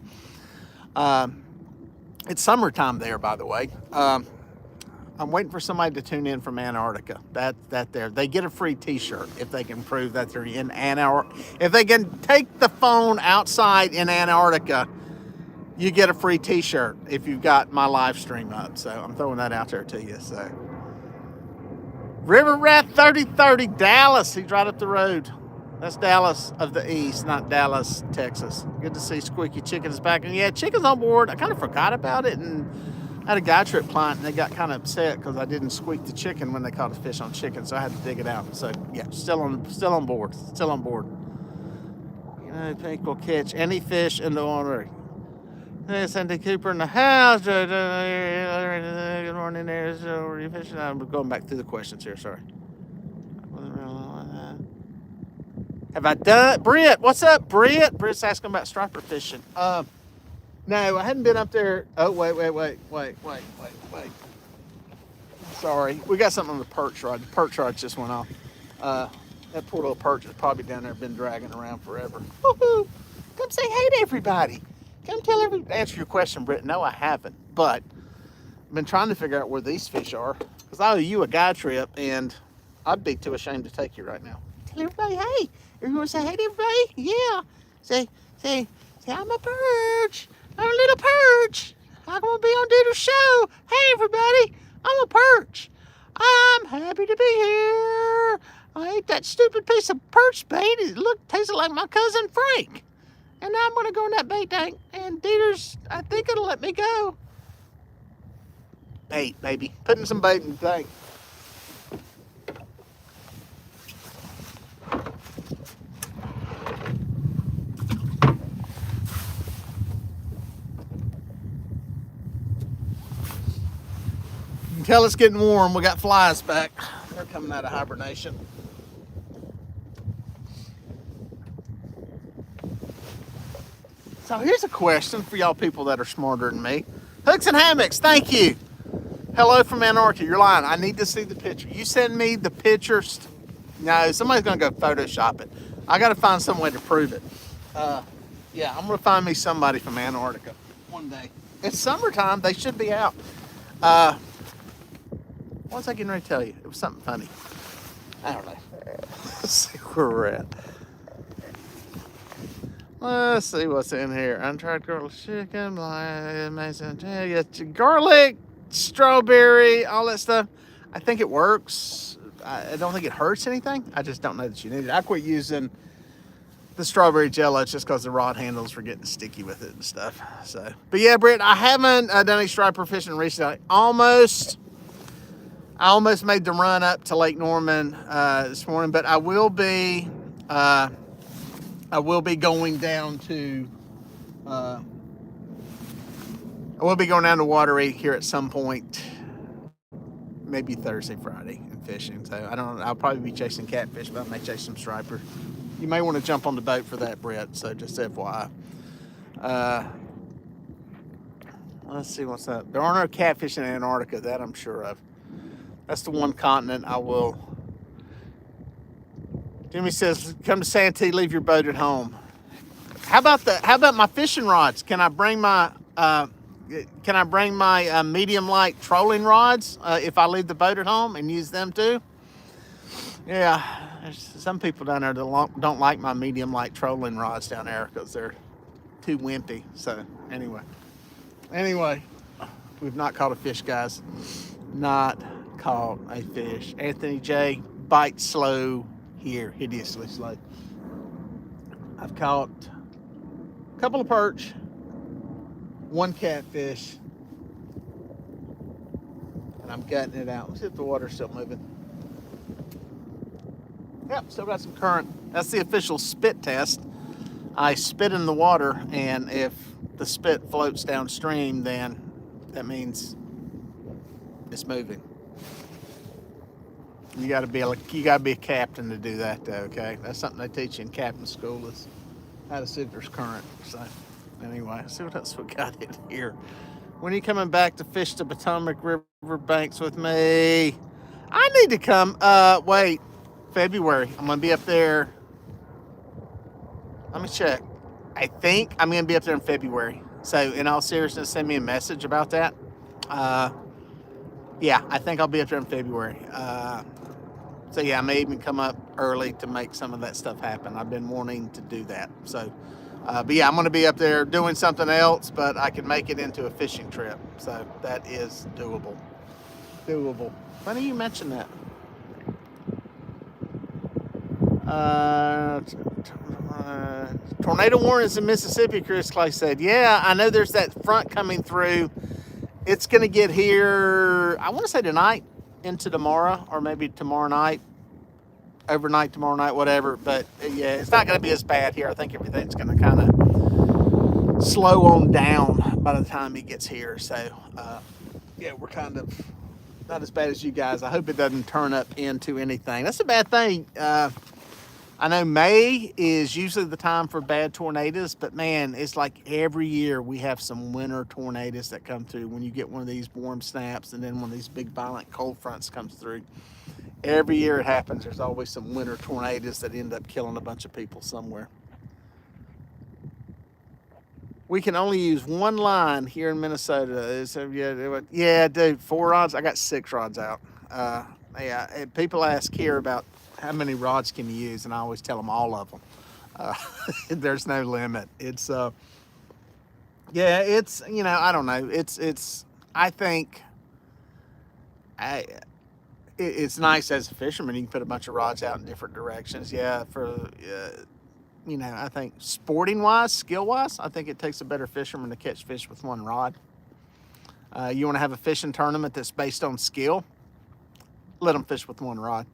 It's summertime there, by the way. I'm waiting for somebody to tune in from Antarctica. That there. They get a free t-shirt if they can prove that they're in Antarctica. If they can take the phone outside in Antarctica, you get a free t-shirt if you've got my live stream up. So I'm throwing that out there to you. So River Rat 3030, Dallas. He's right up the road. That's Dallas of the East, not Dallas, Texas. Good to see Squeaky Chicken is back. And yeah, Chicken's on board. I kind of forgot about it and I had a guy trip client and they got kind of upset because I didn't squeak the chicken when they caught a fish on chicken, so I had to dig it out. So yeah, still on board. Still on board. You know, Pink will catch any fish in the water. Hey, Sandy Cooper in the house. Good morning, there. So, are you fishing? I'm going back through the questions here. Sorry. Have I done? Britt, what's up, Britt? Britt's asking about striper fishing. No, I hadn't been up there. Oh, wait. Sorry, we got something on the perch rod. The perch rod just went off. That poor little perch is probably down there, been dragging around forever. Woohoo! Come say hey to everybody. Come answer your question, Britt. No, I haven't, but I've been trying to figure out where these fish are because I owe you a guy trip, and I'd be too ashamed to take you right now. Tell everybody hey. Everyone say hey to everybody. Yeah. Say, I'm a perch. I'm a little perch. I'm gonna be on Duder's show. Hey everybody, I'm a perch. I'm happy to be here. I ate that stupid piece of perch bait. It tasted like my cousin Frank. And now I'm gonna go in that bait tank, and Duder's, I think it'll let me go. Bait, baby. Putting some bait in the tank. You can tell it's getting warm. We got flies back. They're coming out of hibernation. So here's a question for y'all people that are smarter than me. Hooks and hammocks, thank you. Hello from Antarctica. You're lying. I need to see the picture. You send me the pictures. No, somebody's gonna go Photoshop it. I gotta find some way to prove it. Yeah, I'm gonna find me somebody from Antarctica one day. It's summertime. They should be out. What was I getting ready to tell you? It was something funny. I don't know. Let's see where we're at. Let's see what's in here. Untried garlic chicken, amazing. Garlic, strawberry, all that stuff. I think it works. I don't think it hurts anything. I just don't know that you need it. I quit using the strawberry jello just because the rod handles were getting sticky with it and stuff. So, but yeah, Britt, I haven't done any striper fishing recently. I almost made the run up to Lake Norman this morning, but I will be going down to Watery here at some point, maybe Thursday, Friday, and fishing. So I don't know. I'll probably be chasing catfish, but I may chase some striper. You may want to jump on the boat for that, Brett. So just FYI. Let's see what's up. There are no catfish in Antarctica, that I'm sure of. That's the one continent I will. Jimmy says, "Come to Santee, leave your boat at home." How about my fishing rods? Can I bring my medium light trolling rods if I leave the boat at home and use them too? Yeah, there's some people down there that don't like my medium light trolling rods down there because they're too wimpy. So anyway, we've not caught a fish, guys. Not caught a fish. Anthony J, bite slow here, hideously slow. I've caught a couple of perch, one catfish, and I'm gutting it out. Let's see if the water's still moving. Yep, still got some current. That's the official spit test. I spit in the water, and if the spit floats downstream, then that means it's moving. You gotta be a captain to do that, though. Okay, that's something they teach you in captain school, is how to see if there's current. So anyway, let's see what else we got in here. When are you coming back to fish the Potomac River banks with me? I need to come. Wait, February. I'm gonna be up there. Let me check. I think I'm gonna be up there in February. So in all seriousness, send me a message about that. Yeah, I think I'll be up there in February. So yeah, I may even come up early to make some of that stuff happen. I've been wanting to do that. So, but yeah, I'm going to be up there doing something else, but I can make it into a fishing trip. So that is doable. Funny you mentioned that. Tornado warnings in Mississippi, Chris Clay said. Yeah, I know there's that front coming through, It's going to get here, I want to say tonight into tomorrow, or maybe tomorrow night, overnight tomorrow night, whatever. But yeah, it's not going to be as bad here. I think everything's going to kind of slow on down by the time he gets here. So yeah, we're kind of not as bad as you guys. I hope it doesn't turn up into anything. That's a bad thing. I know May is usually the time for bad tornadoes, but man, it's like every year we have some winter tornadoes that come through when you get one of these warm snaps and then one of these big violent cold fronts comes through. Every year it happens. There's always some winter tornadoes that end up killing a bunch of people somewhere. We can only use one line here in Minnesota. So, yeah, dude, 4 rods. I got 6 rods out. Yeah, people ask here about how many rods can you use, and I always tell them all of them. Uh, there's no limit. It's yeah, it's I don't know. I think it's nice as a fisherman. You can put a bunch of rods out in different directions. Yeah, for I think sporting wise, skill wise, I think it takes a better fisherman to catch fish with one rod. You want to have a fishing tournament that's based on skill, let them fish with one rod.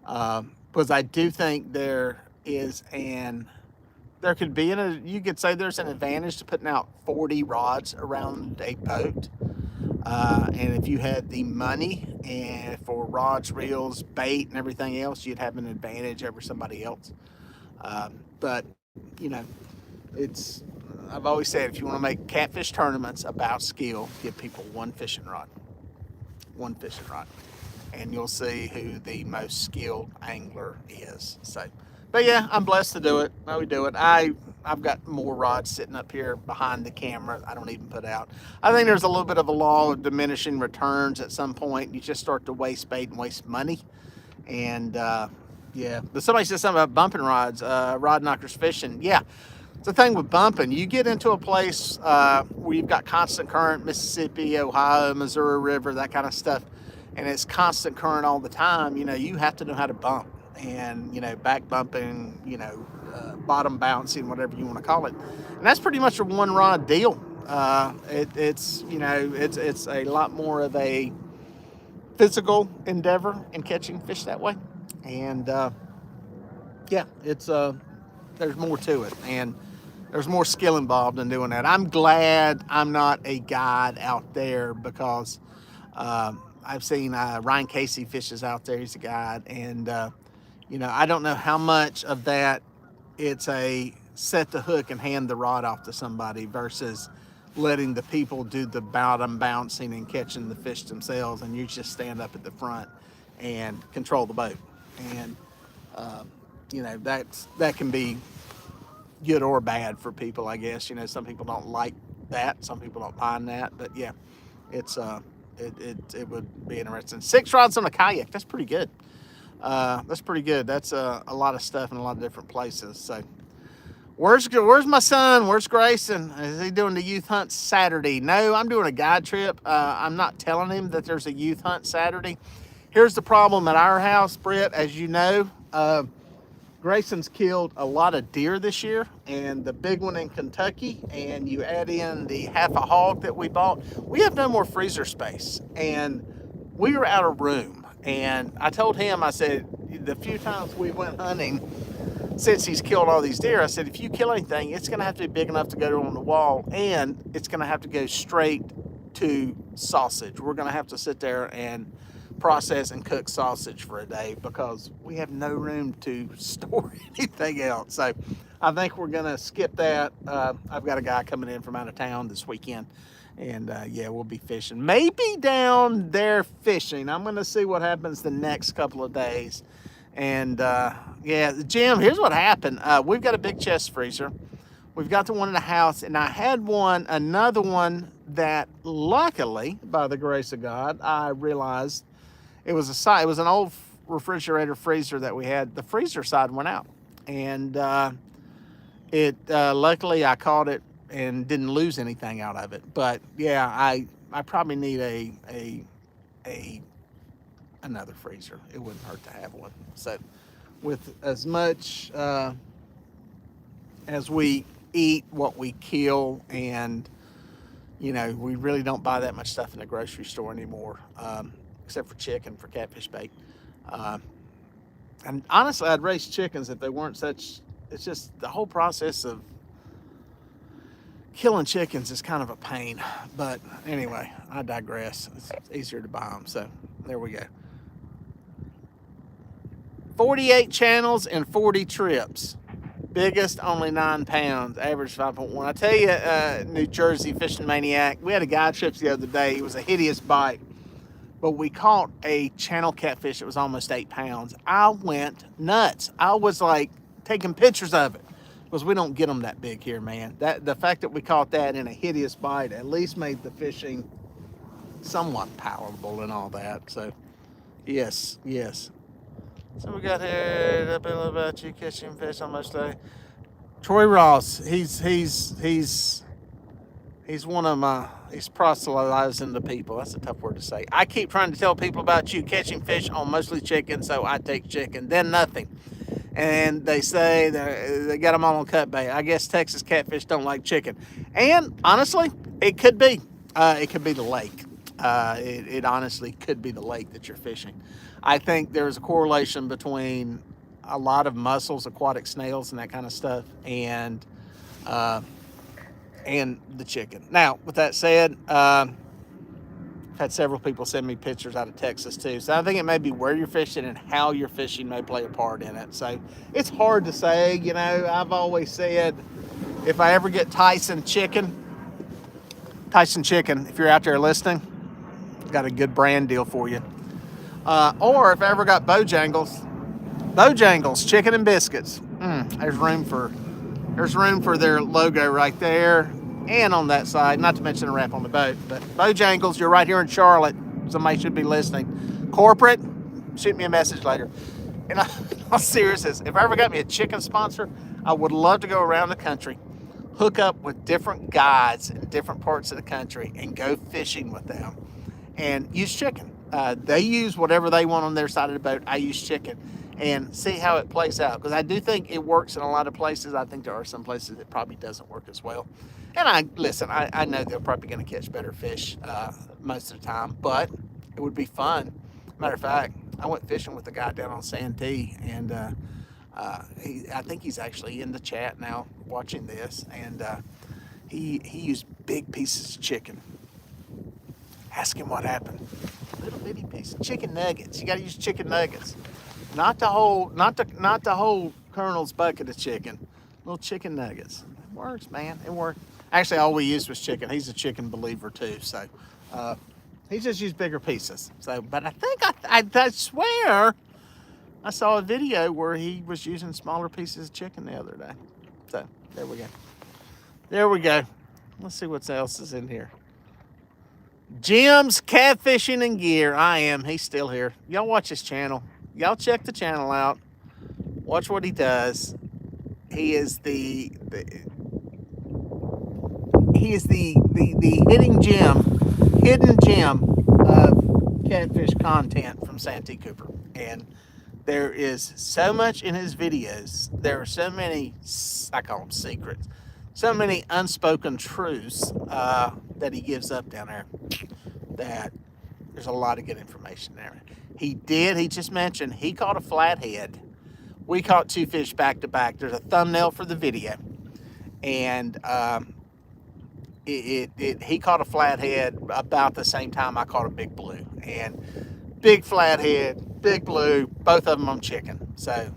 Because I do think there could be you could say there's an advantage to putting out 40 rods around a boat. And if you had the money and for rods, reels, bait, and everything else, you'd have an advantage over somebody else. But you know, it's I've always said if you want to make catfish tournaments about skill, give people one fishing rod, and you'll see who the most skilled angler is. So, but yeah, I'm blessed to do it. We do it. I've got more rods sitting up here behind the camera. I don't even put out. I think there's a little bit of a law of diminishing returns at some point. You just start to waste bait and waste money, and yeah. But somebody said something about bumping rods, rod knockers fishing. Yeah. It's the thing with bumping. You get into a place where you've got constant current, Mississippi, Ohio, Missouri River, that kind of stuff, and it's constant current all the time. You have to know how to bump, and back bumping, bottom bouncing, whatever you want to call it, and that's pretty much a one rod deal. It's a lot more of a physical endeavor in catching fish that way, and yeah, it's there's more to it, and there's more skill involved in doing that. I'm glad I'm not a guide out there because I've seen Ryan Casey fishes out there. He's a guide, and I don't know how much of that it's a set the hook and hand the rod off to somebody versus letting the people do the bottom bouncing and catching the fish themselves, and you just stand up at the front and control the boat. And that can be good or bad for people, I guess. Some people don't like that, some people don't mind that, but yeah, it's it would be interesting. 6 rods on a kayak, that's pretty good. That's a lot of stuff in a lot of different places. So where's my son? Where's Grayson? Is he doing the youth hunt Saturday? No, I'm doing a guide trip. I'm not telling him that there's a youth hunt Saturday. Here's the problem at our house, Britt, as you know. Grayson's killed a lot of deer this year, and the big one in Kentucky, and you add in the half a hog that we bought, we have no more freezer space, and we were out of room. And I told him, I said, the few times we went hunting since he's killed all these deer, I said, if you kill anything, it's going to have to be big enough to go on the wall, and it's going to have to go straight to sausage. We're going to have to sit there and process and cook sausage for a day because we have no room to store anything else. So I think we're going to skip that. I've got a guy coming in from out of town this weekend, and yeah, we'll be fishing. Maybe down there fishing. I'm going to see what happens the next couple of days. And yeah, Jim, here's what happened. We've got a big chest freezer. We've got the one in the house, and I had another one that luckily, by the grace of God, I realized it was an old refrigerator freezer that we had. The freezer side went out, and luckily I caught it and didn't lose anything out of it. But yeah, I probably need another freezer. It wouldn't hurt to have one. So with as much as we eat, what we kill, and you know, we really don't buy that much stuff in the grocery store anymore, except for chicken for catfish bait. Uh, and honestly, I'd raise chickens if they weren't such. It's just the whole process of killing chickens is kind of a pain. But anyway, I digress. It's easier to buy them. So there we go. 48 channels and 40 trips. Biggest only 9 pounds, average 5.1. I tell you, New Jersey fishing maniac, we had a guy trips the other day. It was a hideous bite, but we caught a channel catfish that was almost 8 pounds. I went nuts. I was like taking pictures of it because we don't get them that big here, man. The fact that we caught that in a hideous bite at least made the fishing somewhat palatable and all that. So, yes. So we got here a bit about you catching fish almost like Troy Ross. He's one of my, he's proselytizing the people. That's a tough word to say. I keep trying to tell people about you catching fish on mostly chicken, so I take chicken, then nothing. And they say they got them all on cut bait. I guess Texas catfish don't like chicken. And honestly, it could be. It could be the lake. It honestly could be the lake that you're fishing. I think there's a correlation between a lot of mussels, aquatic snails, and that kind of stuff, and the chicken. Now, with that said, I've had several people send me pictures out of Texas too. So I think it may be where you're fishing and how you're fishing may play a part in it. So it's hard to say. You know, I've always said if I ever get Tyson Chicken, if you're out there listening, got a good brand deal for you. Or if I ever got Bojangles chicken and biscuits. There's room for their logo right there and on that side, not to mention a wrap on the boat. But Bojangles, you're right here in Charlotte. Somebody should be listening. Corporate, shoot me a message later. And all seriousness, if I ever got me a chicken sponsor, I would love to go around the country, hook up with different guides in different parts of the country and go fishing with them and use chicken. They use whatever they want on their side of the boat. I use chicken and see how it plays out. Because I do think it works in a lot of places. I think there are some places it probably doesn't work as well. And I know they're probably going to catch better fish most of the time, but it would be fun. Matter of fact, I went fishing with a guy down on Santee, and I think he's actually in the chat now watching this, and he used big pieces of chicken. Ask him what happened. Little bitty piece, chicken nuggets. You got to use chicken nuggets, not the whole Colonel's bucket of chicken. Little chicken nuggets. It works, man. It worked. Actually, all we used was chicken. He's a chicken believer too, so he just used bigger pieces. So, but I think I swear I saw a video where he was using smaller pieces of chicken the other day. So there we go. There we go. Let's see what else is in here. Jim's Catfishing and Gear. I am. He's still here. Y'all watch his channel. Y'all check the channel out. Watch what he does. He is the hidden gem of catfish content from Santee Cooper. And there is so much in his videos. There are so many, I call them secrets, so many unspoken truths that he gives up down there, that there's a lot of good information there. He just mentioned he caught a flathead. We caught 2 fish back to back. There's a thumbnail for the video. And he caught a flathead about the same time I caught a big blue. And big flathead, big blue, both of them on chicken. So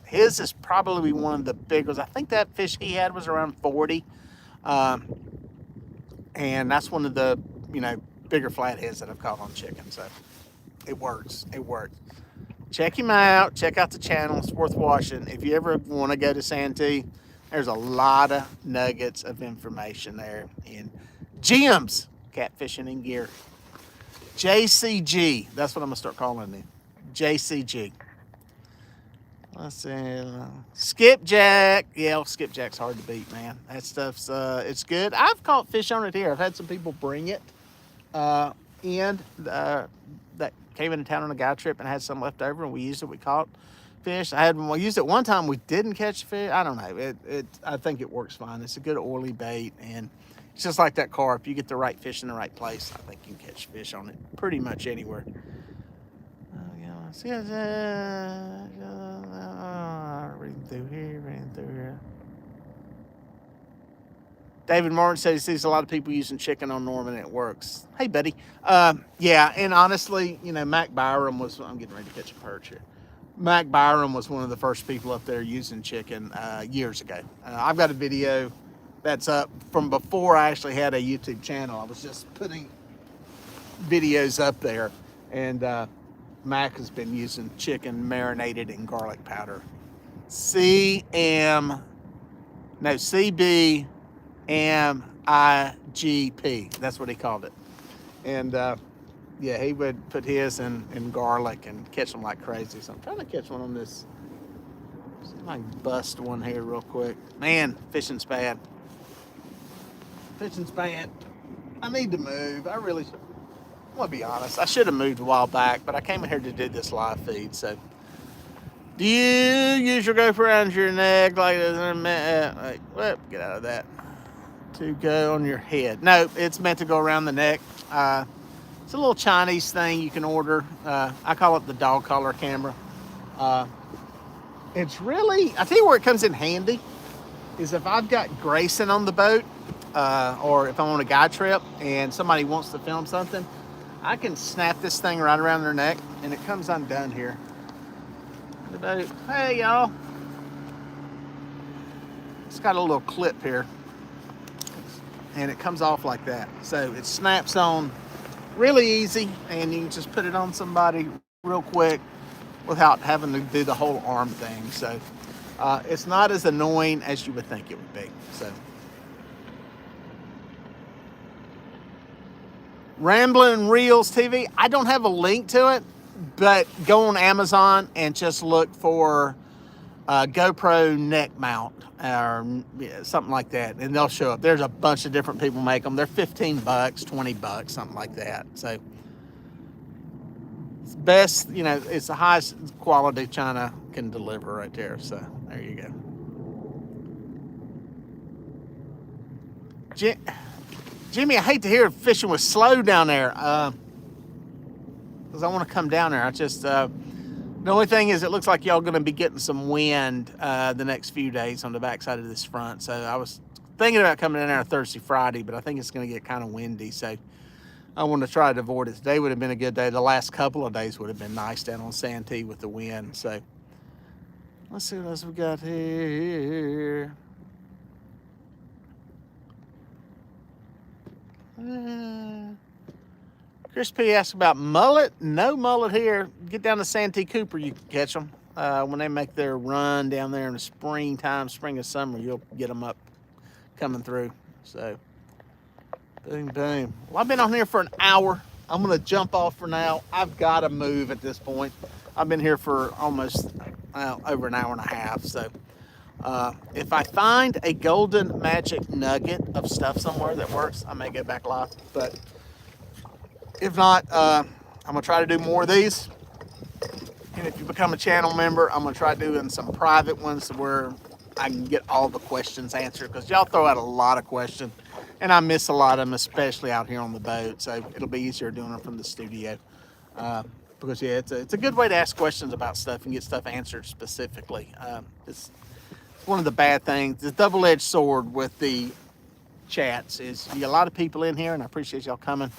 his is probably one of the big ones. I think that fish he had was around 40. And that's one of the, bigger flatheads that I've caught on chicken. So it works. It works. Check him out. Check out the channel. It's worth watching. If you ever want to go to Santee, there's a lot of nuggets of information there in Jim's Catfishing and Gear. JCG. That's what I'm going to start calling him. JCG. Let's see. Skipjack. Yeah, Skipjack's hard to beat, man. That stuff's, it's good. I've caught fish on it here. I've had some people bring it that came into town on a guy trip and had some left over, and we used it. We caught fish. We used it one time. We didn't catch fish. I don't know. I think it works fine. It's a good oily bait, and It's just like that carp. You get the right fish in the right place, I think you can catch fish on it pretty much anywhere. Reading through here. David Martin says he sees a lot of people using chicken on Norman and it works. Hey, buddy. Yeah, and honestly, you know, Mac Byram was, I'm getting ready to catch a perch here. Mac Byram was one of the first people up there using chicken years ago. I've got a video that's up from before I actually had a YouTube channel. I was just putting videos up there, and Mac has been using chicken marinated in garlic powder. CBMIGP. That's what he called it. And yeah, he would put his in garlic and catch them like crazy. So I'm trying to catch one on this. See if I can bust one here real quick. Man, fishing's bad. Fishing's bad. I need to move. I really should. I'm gonna be honest. I should have moved a while back, but I came in here to do this live feed. So, do you use your GoPro around your neck like this? Well, get out of that. To go on your head. No, it's meant to go around the neck. It's a little Chinese thing you can order. I call it the dog collar camera. It's really, I tell you where it comes in handy is if I've got Grayson on the boat, or if I'm on a guide trip and somebody wants to film something, I can snap this thing right around their neck and it comes undone here. The boat. Hey, y'all. It's got a little clip here. And it comes off like that. So it snaps on really easy, and you can just put it on somebody real quick without having to do the whole arm thing. So it's not as annoying as you would think it would be. So Ramblin' Reels TV, I don't have a link to it, but go on Amazon and just look for GoPro neck mount or something like that, and they'll show up. There's a bunch of different people make them. They're $15, $20, something like that. So it's best, you know, it's the highest quality China can deliver right there. So there you go. Jimmy, I hate to hear fishing was slow down there, because I want to come down there. I just the only thing is, it looks like y'all going to be getting some wind the next few days on the backside of this front. So I was thinking about coming in there Thursday, Friday, but I think it's going to get kind of windy. So I want to try to avoid it. Today would have been a good day. The last couple of days would have been nice down on Santee with the wind. So let's see what else we got here. Chris P. asked about mullet. No mullet here. Get down to Santee Cooper, you can catch them. When they make their run down there in the springtime, spring and summer, you'll get them up coming through. So, boom, boom. Well, I've been on here for an hour. I'm going to jump off for now. I've got to move at this point. I've been here for almost over an hour and a half. So, if I find a golden magic nugget of stuff somewhere that works, I may go back live. But if not, I'm going to try to do more of these. And if you become a channel member, I'm going to try doing some private ones where I can get all the questions answered. Because y'all throw out a lot of questions. And I miss a lot of them, especially out here on the boat. So it'll be easier doing them from the studio. Because, yeah, it's a good way to ask questions about stuff and get stuff answered specifically. It's one of the bad things. The double-edged sword with the chats is you get a lot of people in here, and I appreciate y'all coming.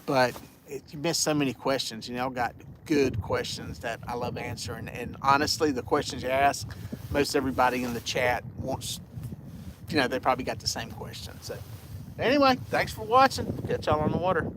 But you miss so many questions. You know, got good questions that I love answering. And honestly, the questions you ask, most everybody in the chat wants, you know, they probably got the same question. So anyway, thanks for watching. Catch y'all on the water.